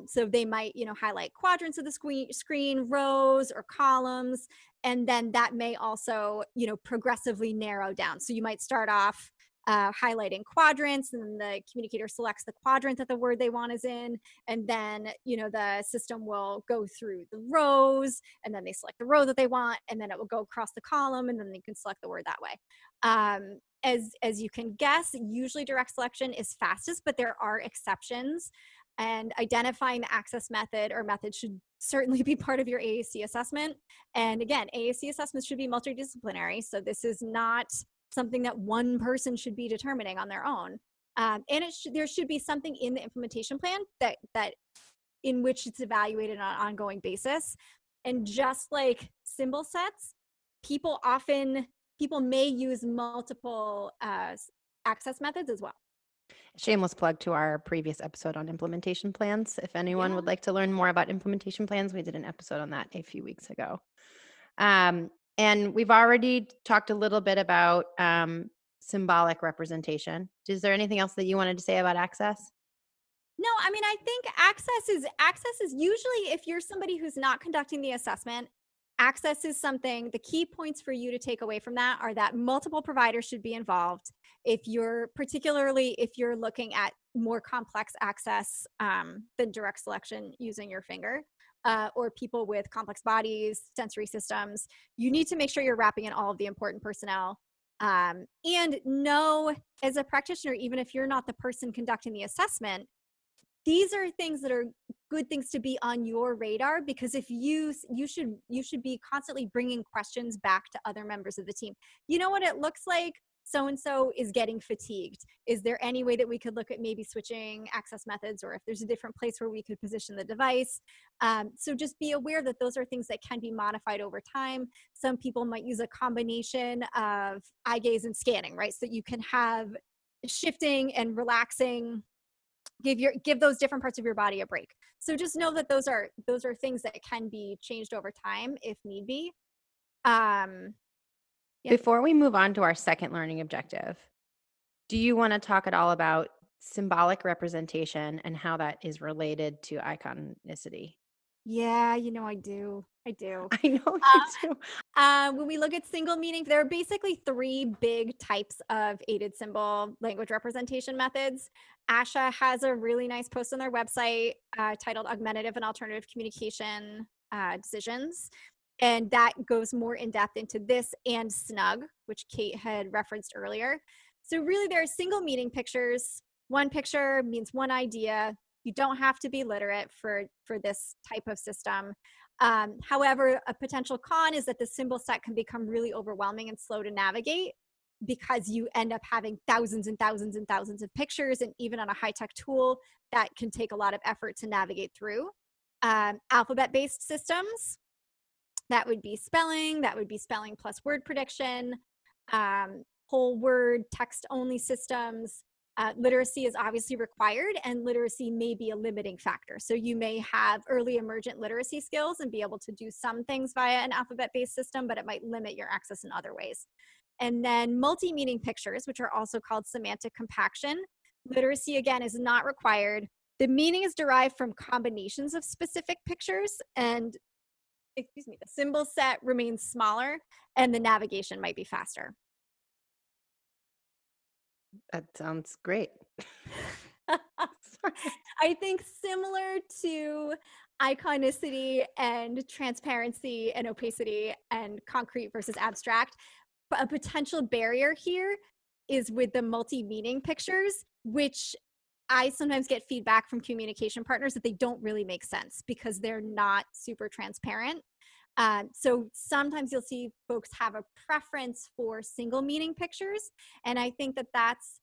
So they might, highlight quadrants of the screen, rows or columns, and then that may also, progressively narrow down. So you might start off highlighting quadrants, and then the communicator selects the quadrant that the word they want is in, and then, the system will go through the rows, and then they select the row that they want, and then it will go across the column, and then they can select the word that way. As you can guess, usually direct selection is fastest, but there are exceptions. And identifying the access method or method should certainly be part of your AAC assessment. And again, AAC assessments should be multidisciplinary. So this is not something that one person should be determining on their own. And there should be something in the implementation plan that in which it's evaluated on an ongoing basis. And just like symbol sets, people may use multiple access methods as well. Shameless plug to our previous episode on implementation plans. If anyone would like to learn more about implementation plans, we did an episode on that a few weeks ago. And we've already talked a little bit about symbolic representation. Is there anything else that you wanted to say about access? No, I mean, I think access is usually, if you're somebody who's not conducting the assessment, access is something. The key points for you to take away from that are that multiple providers should be involved. Particularly if you're looking at more complex access than direct selection using your finger, or people with complex bodies, sensory systems, you need to make sure you're wrapping in all of the important personnel. And know, as a practitioner, even if you're not the person conducting the assessment, these are things that are good things to be on your radar, because if you should be constantly bringing questions back to other members of the team. You know what it looks like? So-and-so is getting fatigued. Is there any way that we could look at maybe switching access methods, or if there's a different place where we could position the device? So just be aware that those are things that can be modified over time. Some people might use a combination of eye gaze and scanning, right? So you can have shifting and relaxing, give those different parts of your body a break. So just know that those are things that can be changed over time if need be. Before we move on to our second learning objective, do you want to talk at all about symbolic representation and how that is related to iconicity? Yeah, I do. I know you do. When we look at single meaning, there are basically three big types of aided symbol language representation methods. ASHA has a really nice post on their website titled Augmentative and Alternative Communication Decisions. And that goes more in depth into this and SNUG, which Kate had referenced earlier. So really there are single meaning pictures. One picture means one idea. You don't have to be literate for this type of system. However, a potential con is that the symbol set can become really overwhelming and slow to navigate, because you end up having thousands and thousands and thousands of pictures. And even on a high-tech tool, that can take a lot of effort to navigate through. Alphabet-based systems, that would be spelling plus word prediction, whole word text-only systems. Literacy is obviously required, and literacy may be a limiting factor. So you may have early emergent literacy skills and be able to do some things via an alphabet-based system, but it might limit your access in other ways. And then multi-meaning pictures, which are also called semantic compaction. Literacy, again, is not required. The meaning is derived from combinations of specific pictures, and the symbol set remains smaller, and the navigation might be faster. That sounds great. I think similar to iconicity and transparency and opacity and concrete versus abstract, but a potential barrier here is with the multi-meaning pictures, which I sometimes get feedback from communication partners that they don't really make sense because they're not super transparent. So sometimes you'll see folks have a preference for single meaning pictures. And I think that that's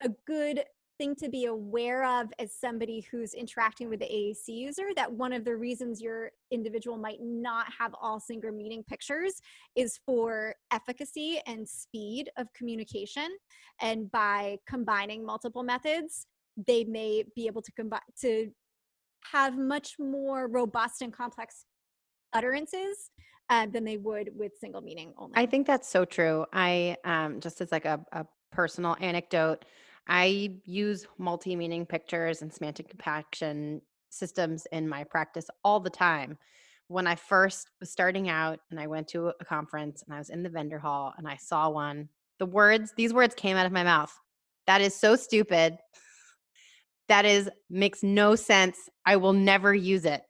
a good thing to be aware of as somebody who's interacting with the AAC user, that one of the reasons your individual might not have all single meaning pictures is for efficacy and speed of communication. And by combining multiple methods, they may be able to combine to have much more robust and complex utterances than they would with single meaning only. I think that's so true. I just as like a personal anecdote, I use multi-meaning pictures and semantic compaction systems in my practice all the time. When I first was starting out and I went to a conference and I was in the vendor hall and I saw one, these words came out of my mouth. That is so stupid. Makes no sense. I will never use it.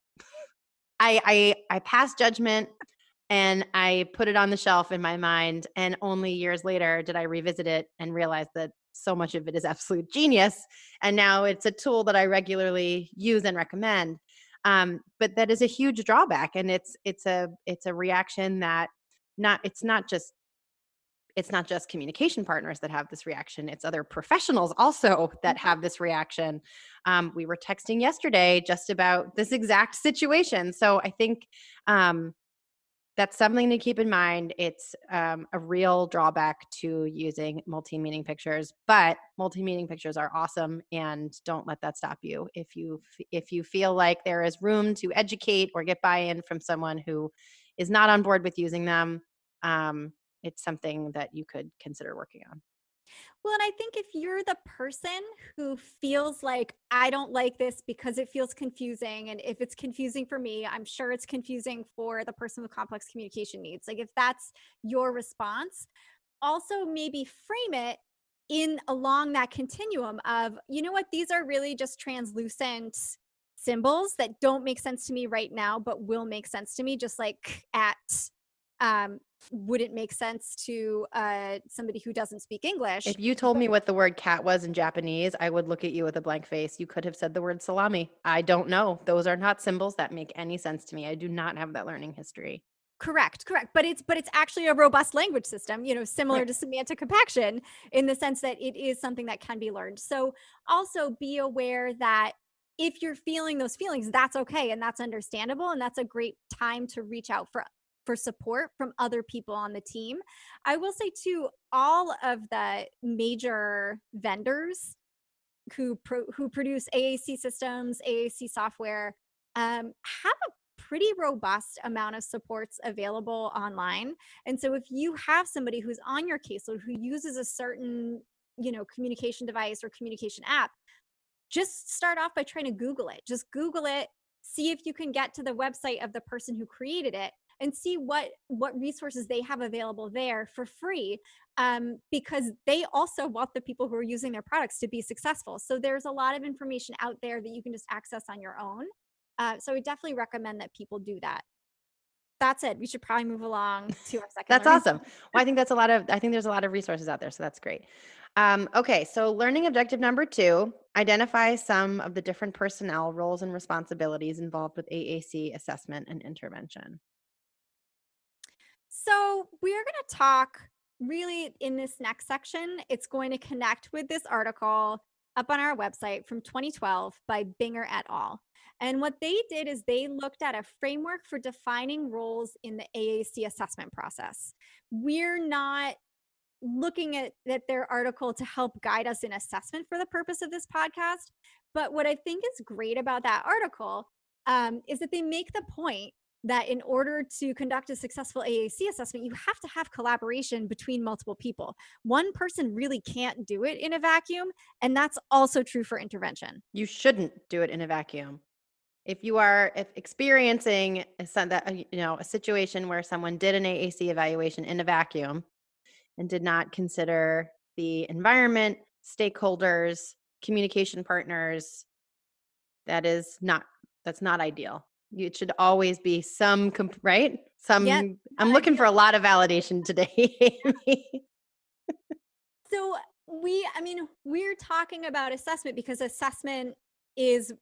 I pass judgment and I put it on the shelf in my mind. And only years later did I revisit it and realize that so much of it is absolute genius. And now it's a tool that I regularly use and recommend. But that is a huge drawback. And it's a reaction that it's not just communication partners that have this reaction. It's other professionals also that have this reaction. We were texting yesterday just about this exact situation. So I think that's something to keep in mind. It's a real drawback to using multi-meaning pictures, but multi-meaning pictures are awesome, and don't let that stop you. If you feel like there is room to educate or get buy-in from someone who is not on board with using them, it's something that you could consider working on. Well, and I think if you're the person who feels like, I don't like this because it feels confusing, and if it's confusing for me, I'm sure it's confusing for the person with complex communication needs. Like, if that's your response, also maybe frame it in along that continuum of, you know what, these are really just translucent symbols that don't make sense to me right now, but will make sense to me, just like at um, wouldn't make sense to somebody who doesn't speak English. If you told me what the word cat was in Japanese, I would look at you with a blank face. You could have said the word salami. I don't know. Those are not symbols that make any sense to me. I do not have that learning history. Correct. But it's actually a robust language system, similar Right. to semantic compaction in the sense that it is something that can be learned. So also be aware that if you're feeling those feelings, that's okay and that's understandable, and that's a great time to reach out for support from other people on the team. I will say too, all of the major vendors who produce AAC systems, AAC software, have a pretty robust amount of supports available online. And so if you have somebody who's on your caseload who uses a certain, communication device or communication app, just start off by trying to Google it. Just Google it, see if you can get to the website of the person who created it, and see what resources they have available there for free, because they also want the people who are using their products to be successful. So there's a lot of information out there that you can just access on your own. So I definitely recommend that people do that. That said, we should probably move along to our second That's learning. awesome. Well, I think there's a lot of resources out there, so that's great. Okay, so learning objective number 2, identify some of the different personnel roles and responsibilities involved with AAC assessment and intervention. So we're going to talk really in this next section. It's going to connect with this article up on our website from 2012 by Binger et al. And what they did is they looked at a framework for defining roles in the AAC assessment process. We're not looking at their article to help guide us in assessment for the purpose of this podcast. But what I think is great about that article is that they make the point that in order to conduct a successful AAC assessment, you have to have collaboration between multiple people. One person really can't do it in a vacuum, and that's also true for intervention. You shouldn't do it in a vacuum. If experiencing a situation where someone did an AAC evaluation in a vacuum and did not consider the environment, stakeholders, communication partners, That's not ideal. It should always be some, right? Yes, I'm not looking for ideal. a lot of validation today, Amy. So we're talking about assessment because assessment is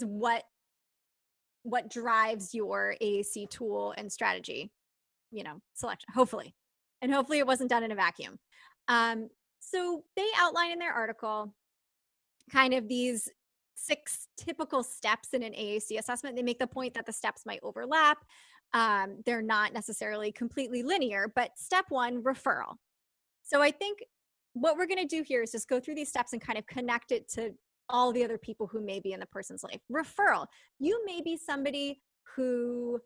what drives your AAC tool and strategy, selection, hopefully. And hopefully it wasn't done in a vacuum. So they outline in their article kind of these 6 typical steps in an AAC assessment. They make the point that the steps might overlap. They're not necessarily completely linear, but step 1, referral. So I think what we're going to do here is just go through these steps and kind of connect it to all the other people who may be in the person's life. Referral. You may be somebody who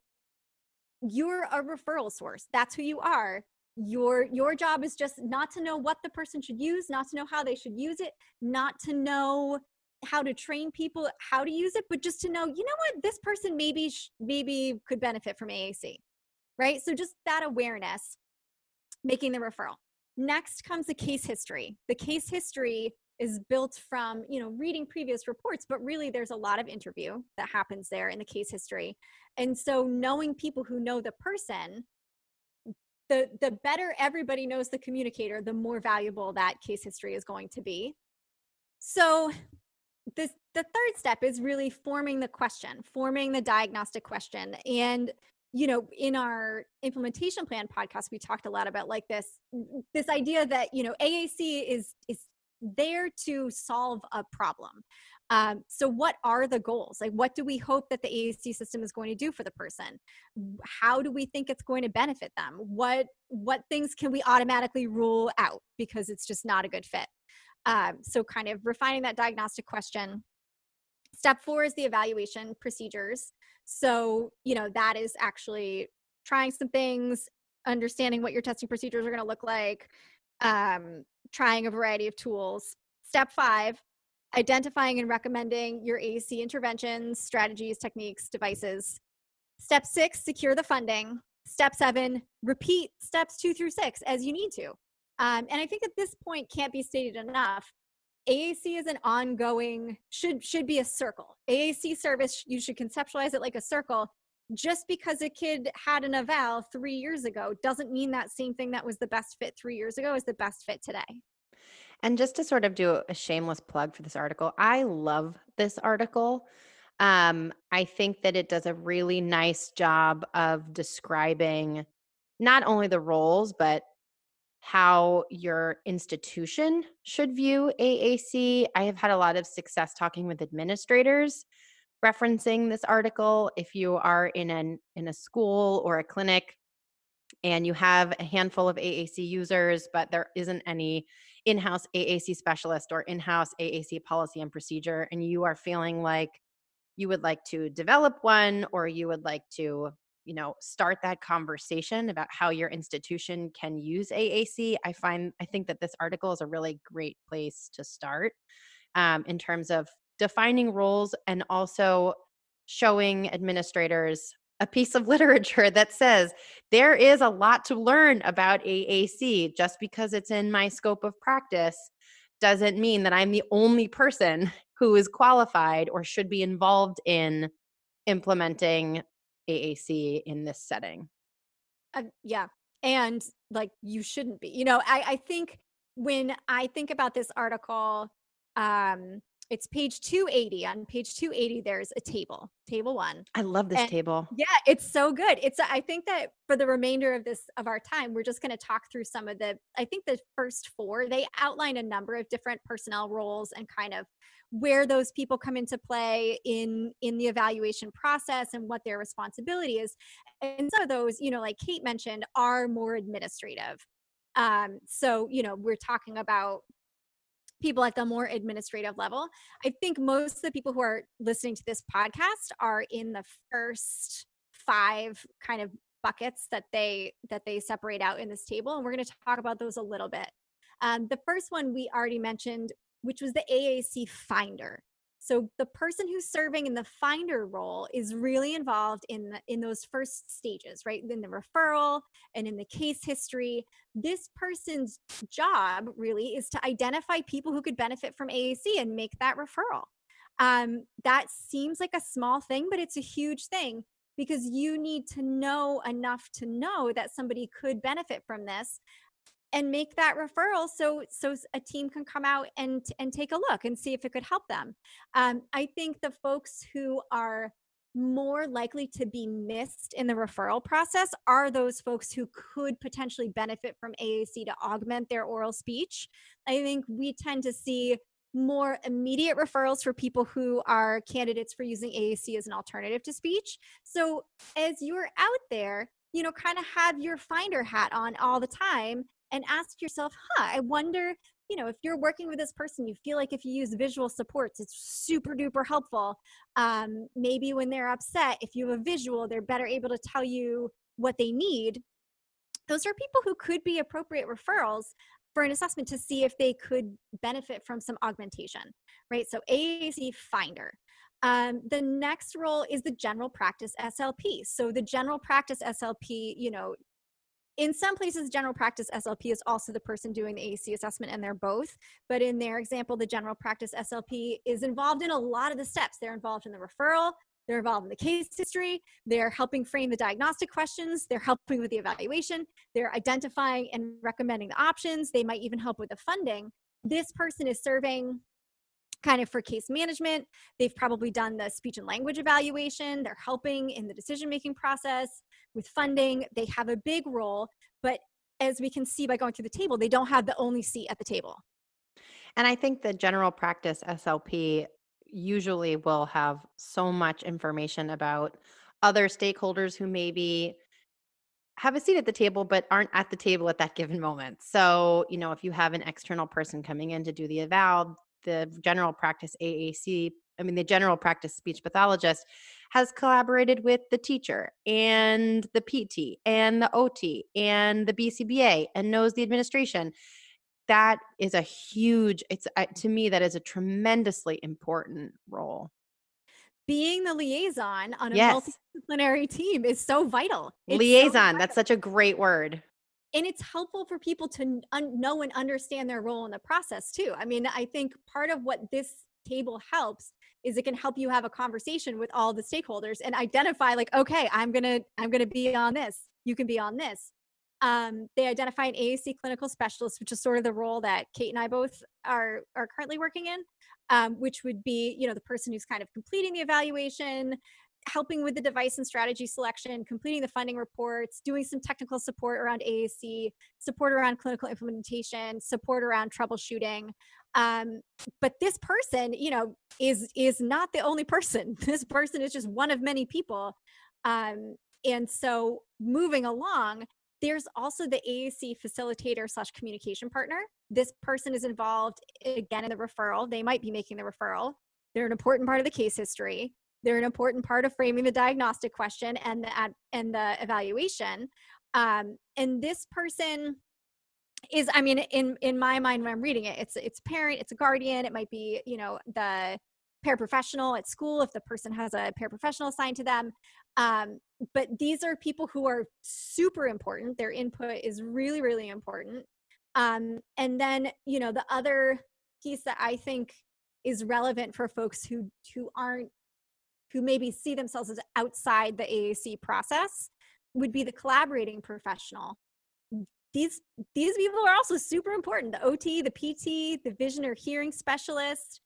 you're a referral source. That's who you are. Your job is just not to know what the person should use, not to know how they should use it, not to know how to train people how to use it, but just to know, what, this person maybe could benefit from AAC, right? So just that awareness, making the referral. Next comes the case history. The case history is built from, reading previous reports, but really there's a lot of interview that happens there in the case history. And so knowing people who know the person, the better everybody knows the communicator, the more valuable that case history is going to be. So the third step is really forming the diagnostic question. And in our implementation plan podcast, we talked a lot about like this idea that AAC is there to solve a problem. So what are the goals? Like, what do we hope that the AAC system is going to do for the person? How do we think it's going to benefit them? What things can we automatically rule out because it's just not a good fit? So kind of refining that diagnostic question. Step 4 is the evaluation procedures. So, that is actually trying some things, understanding what your testing procedures are going to look like, trying a variety of tools. Step 5, identifying and recommending your AAC interventions, strategies, techniques, devices. Step 6, secure the funding. Step 7, repeat steps 2 through 6 as you need to. And I think at this point can't be stated enough. AAC is an ongoing, should be a circle. AAC service, you should conceptualize it like a circle. Just because a kid had an eval 3 years ago doesn't mean that same thing that was the best fit 3 years ago is the best fit today. And just to sort of do a shameless plug for this article, I love this article. I think that it does a really nice job of describing not only the roles, but how your institution should view AAC. I have had a lot of success talking with administrators referencing this article. If you are in a school or a clinic and you have a handful of AAC users, but there isn't any in-house AAC specialist or in-house AAC policy and procedure, and you are feeling like you would like to develop one, or you would like to, start that conversation about how your institution can use AAC, I think that this article is a really great place to start in terms of defining roles and also showing administrators a piece of literature that says there is a lot to learn about AAC. Just because it's in my scope of practice doesn't mean that I'm the only person who is qualified or should be involved in implementing AAC in this setting. Yeah. And like, you shouldn't be, I think when I think about this article, it's page 280. On page 280, there's a table 1. I love this And table. yeah, it's so good. I think that for the remainder of our time, we're just going to talk through some of I think the first 4, they outline a number of different personnel roles and kind of where those people come into play in the evaluation process and what their responsibility is. And some of those, like Kate mentioned, are more administrative. So, we're talking about people at the more administrative level. I think most of the people who are listening to this podcast are in the first 5 kind of buckets that they separate out in this table. And we're going to talk about those a little bit. The first one we already mentioned, which was the AAC finder. So the person who's serving in the finder role is really involved in those first stages, right? In the referral and in the case history. This person's job really is to identify people who could benefit from AAC and make that referral. That seems like a small thing, but it's a huge thing because you need to know enough to know that somebody could benefit from this and make that referral so a team can come out and take a look and see if it could help them. I think the folks who are more likely to be missed in the referral process are those folks who could potentially benefit from AAC to augment their oral speech. I think we tend to see more immediate referrals for people who are candidates for using AAC as an alternative to speech. So as you're out there, kind of have your finder hat on all the time and ask yourself, I wonder, if you're working with this person, you feel like if you use visual supports, it's super duper helpful. Maybe when they're upset, if you have a visual, they're better able to tell you what they need. Those are people who could be appropriate referrals for an assessment to see if they could benefit from some augmentation, right? So AAC finder. The next role is the general practice SLP. So the general practice SLP, in some places, general practice SLP is also the person doing the AAC assessment, and they're both. But in their example, the general practice SLP is involved in a lot of the steps. They're involved in the referral. They're involved in the case history. They're helping frame the diagnostic questions. They're helping with the evaluation. They're identifying and recommending the options. They might even help with the funding. This person is serving kind of for case management. They've probably done the speech and language evaluation. They're helping in the decision-making process with funding. They have a big role, but as we can see by going through the table, they don't have the only seat at the table. And I think the general practice SLP usually will have so much information about other stakeholders who maybe have a seat at the table, but aren't at the table at that given moment. So, if you have an external person coming in to do the eval, the general practice AAC, the general practice speech pathologist has collaborated with the teacher and the PT and the OT and the BCBA and knows the administration. That is a huge, to me, that is a tremendously important role. Being the liaison on a Yes. multidisciplinary team is so vital. It's so Liaison. vital. That's such a great word. And it's helpful for people to know and understand their role in the process too. I think part of what this table helps is it can help you have a conversation with all the stakeholders and identify like, okay, I'm gonna be on this. You can be on this. They identify an AAC clinical specialist, which is sort of the role that Kate and I both are currently working in, which would be, the person who's kind of completing the evaluation, helping with the device and strategy selection, completing the funding reports, doing some technical support around AAC, support around clinical implementation, support around troubleshooting. But this person, is not the only person. This person is just one of many people. And so moving along, there's also the AAC facilitator / communication partner. This person is involved again in the referral. They might be making the referral. They're an important part of the case history. They're an important part of framing the diagnostic question and the evaluation. And this person is, in my mind, when I'm reading it, it's a parent, it's a guardian. It might be, the paraprofessional at school if the person has a paraprofessional assigned to them. But these are people who are super important. Their input is really, really important. And then, the other piece that I think is relevant for folks who maybe see themselves as outside the AAC process would be the collaborating professional. These people are also super important. The OT, the PT, the vision or hearing specialist.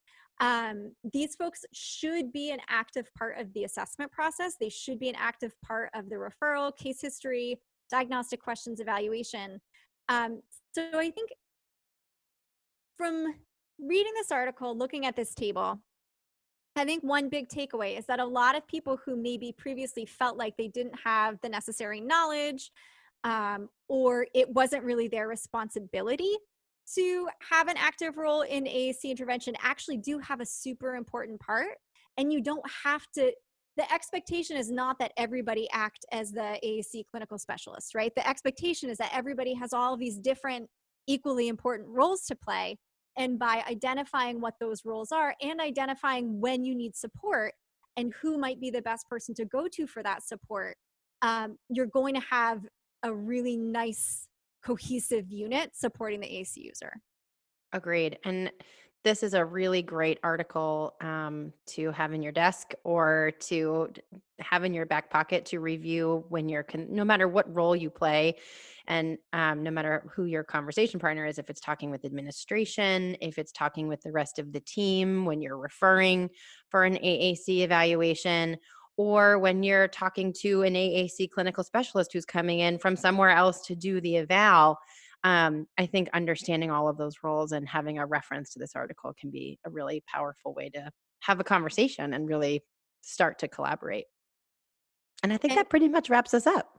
These folks should be an active part of the assessment process. They should be an active part of the referral, case history, diagnostic questions, evaluation. So I think from reading this article, looking at this table, I think one big takeaway is that a lot of people who maybe previously felt like they didn't have the necessary knowledge, or it wasn't really their responsibility to have an active role in AAC intervention, actually do have a super important part. And you don't have to, the expectation is not that everybody act as the AAC clinical specialist, right? The expectation is that everybody has all of these different equally important roles to play. And by identifying what those roles are and identifying when you need support and who might be the best person to go to for that support, you're going to have a really nice, cohesive unit supporting the AAC user. Agreed. And this is a really great article to have in your desk or to have in your back pocket to review when you're, no matter what role you play, and no matter who your conversation partner is, if it's talking with administration, if it's talking with the rest of the team, when you're referring for an AAC evaluation, or when you're talking to an AAC clinical specialist who's coming in from somewhere else to do the eval. I think understanding all of those roles and having a reference to this article can be a really powerful way to have a conversation and really start to collaborate. And I think And that pretty much wraps us up.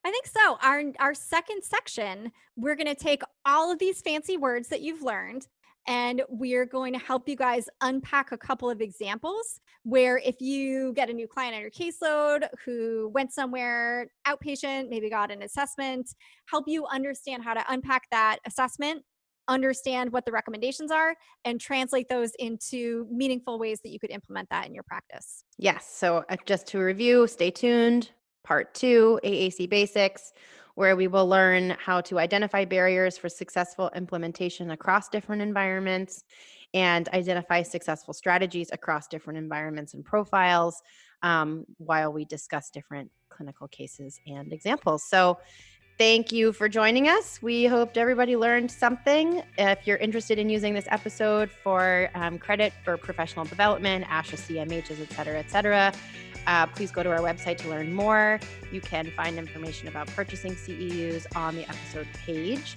I think so. Our second section, we're going to take all of these fancy words that you've learned, and we're going to help you guys unpack a couple of examples where if you get a new client on your caseload who went somewhere outpatient, maybe got an assessment, help you understand how to unpack that assessment, understand what the recommendations are, and translate those into meaningful ways that you could implement that in your practice. Yes. So just to review, stay tuned. Part 2, AAC Basics, where we will learn how to identify barriers for successful implementation across different environments and identify successful strategies across different environments and profiles while we discuss different clinical cases and examples. So thank you for joining us. We hoped everybody learned something. If you're interested in using this episode for credit for professional development, ASHA, CMHs, et cetera, please go to our website to learn more. You can find information about purchasing CEUs on the episode page.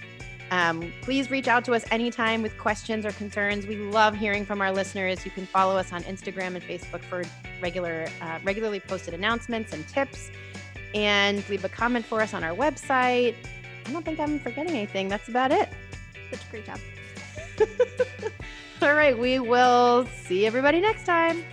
Please reach out to us anytime with questions or concerns. We love hearing from our listeners. You can follow us on Instagram and Facebook for regularly posted announcements and tips. And leave a comment for us on our website. I don't think I'm forgetting anything. That's about it. Such a great job. All right. We will see everybody next time.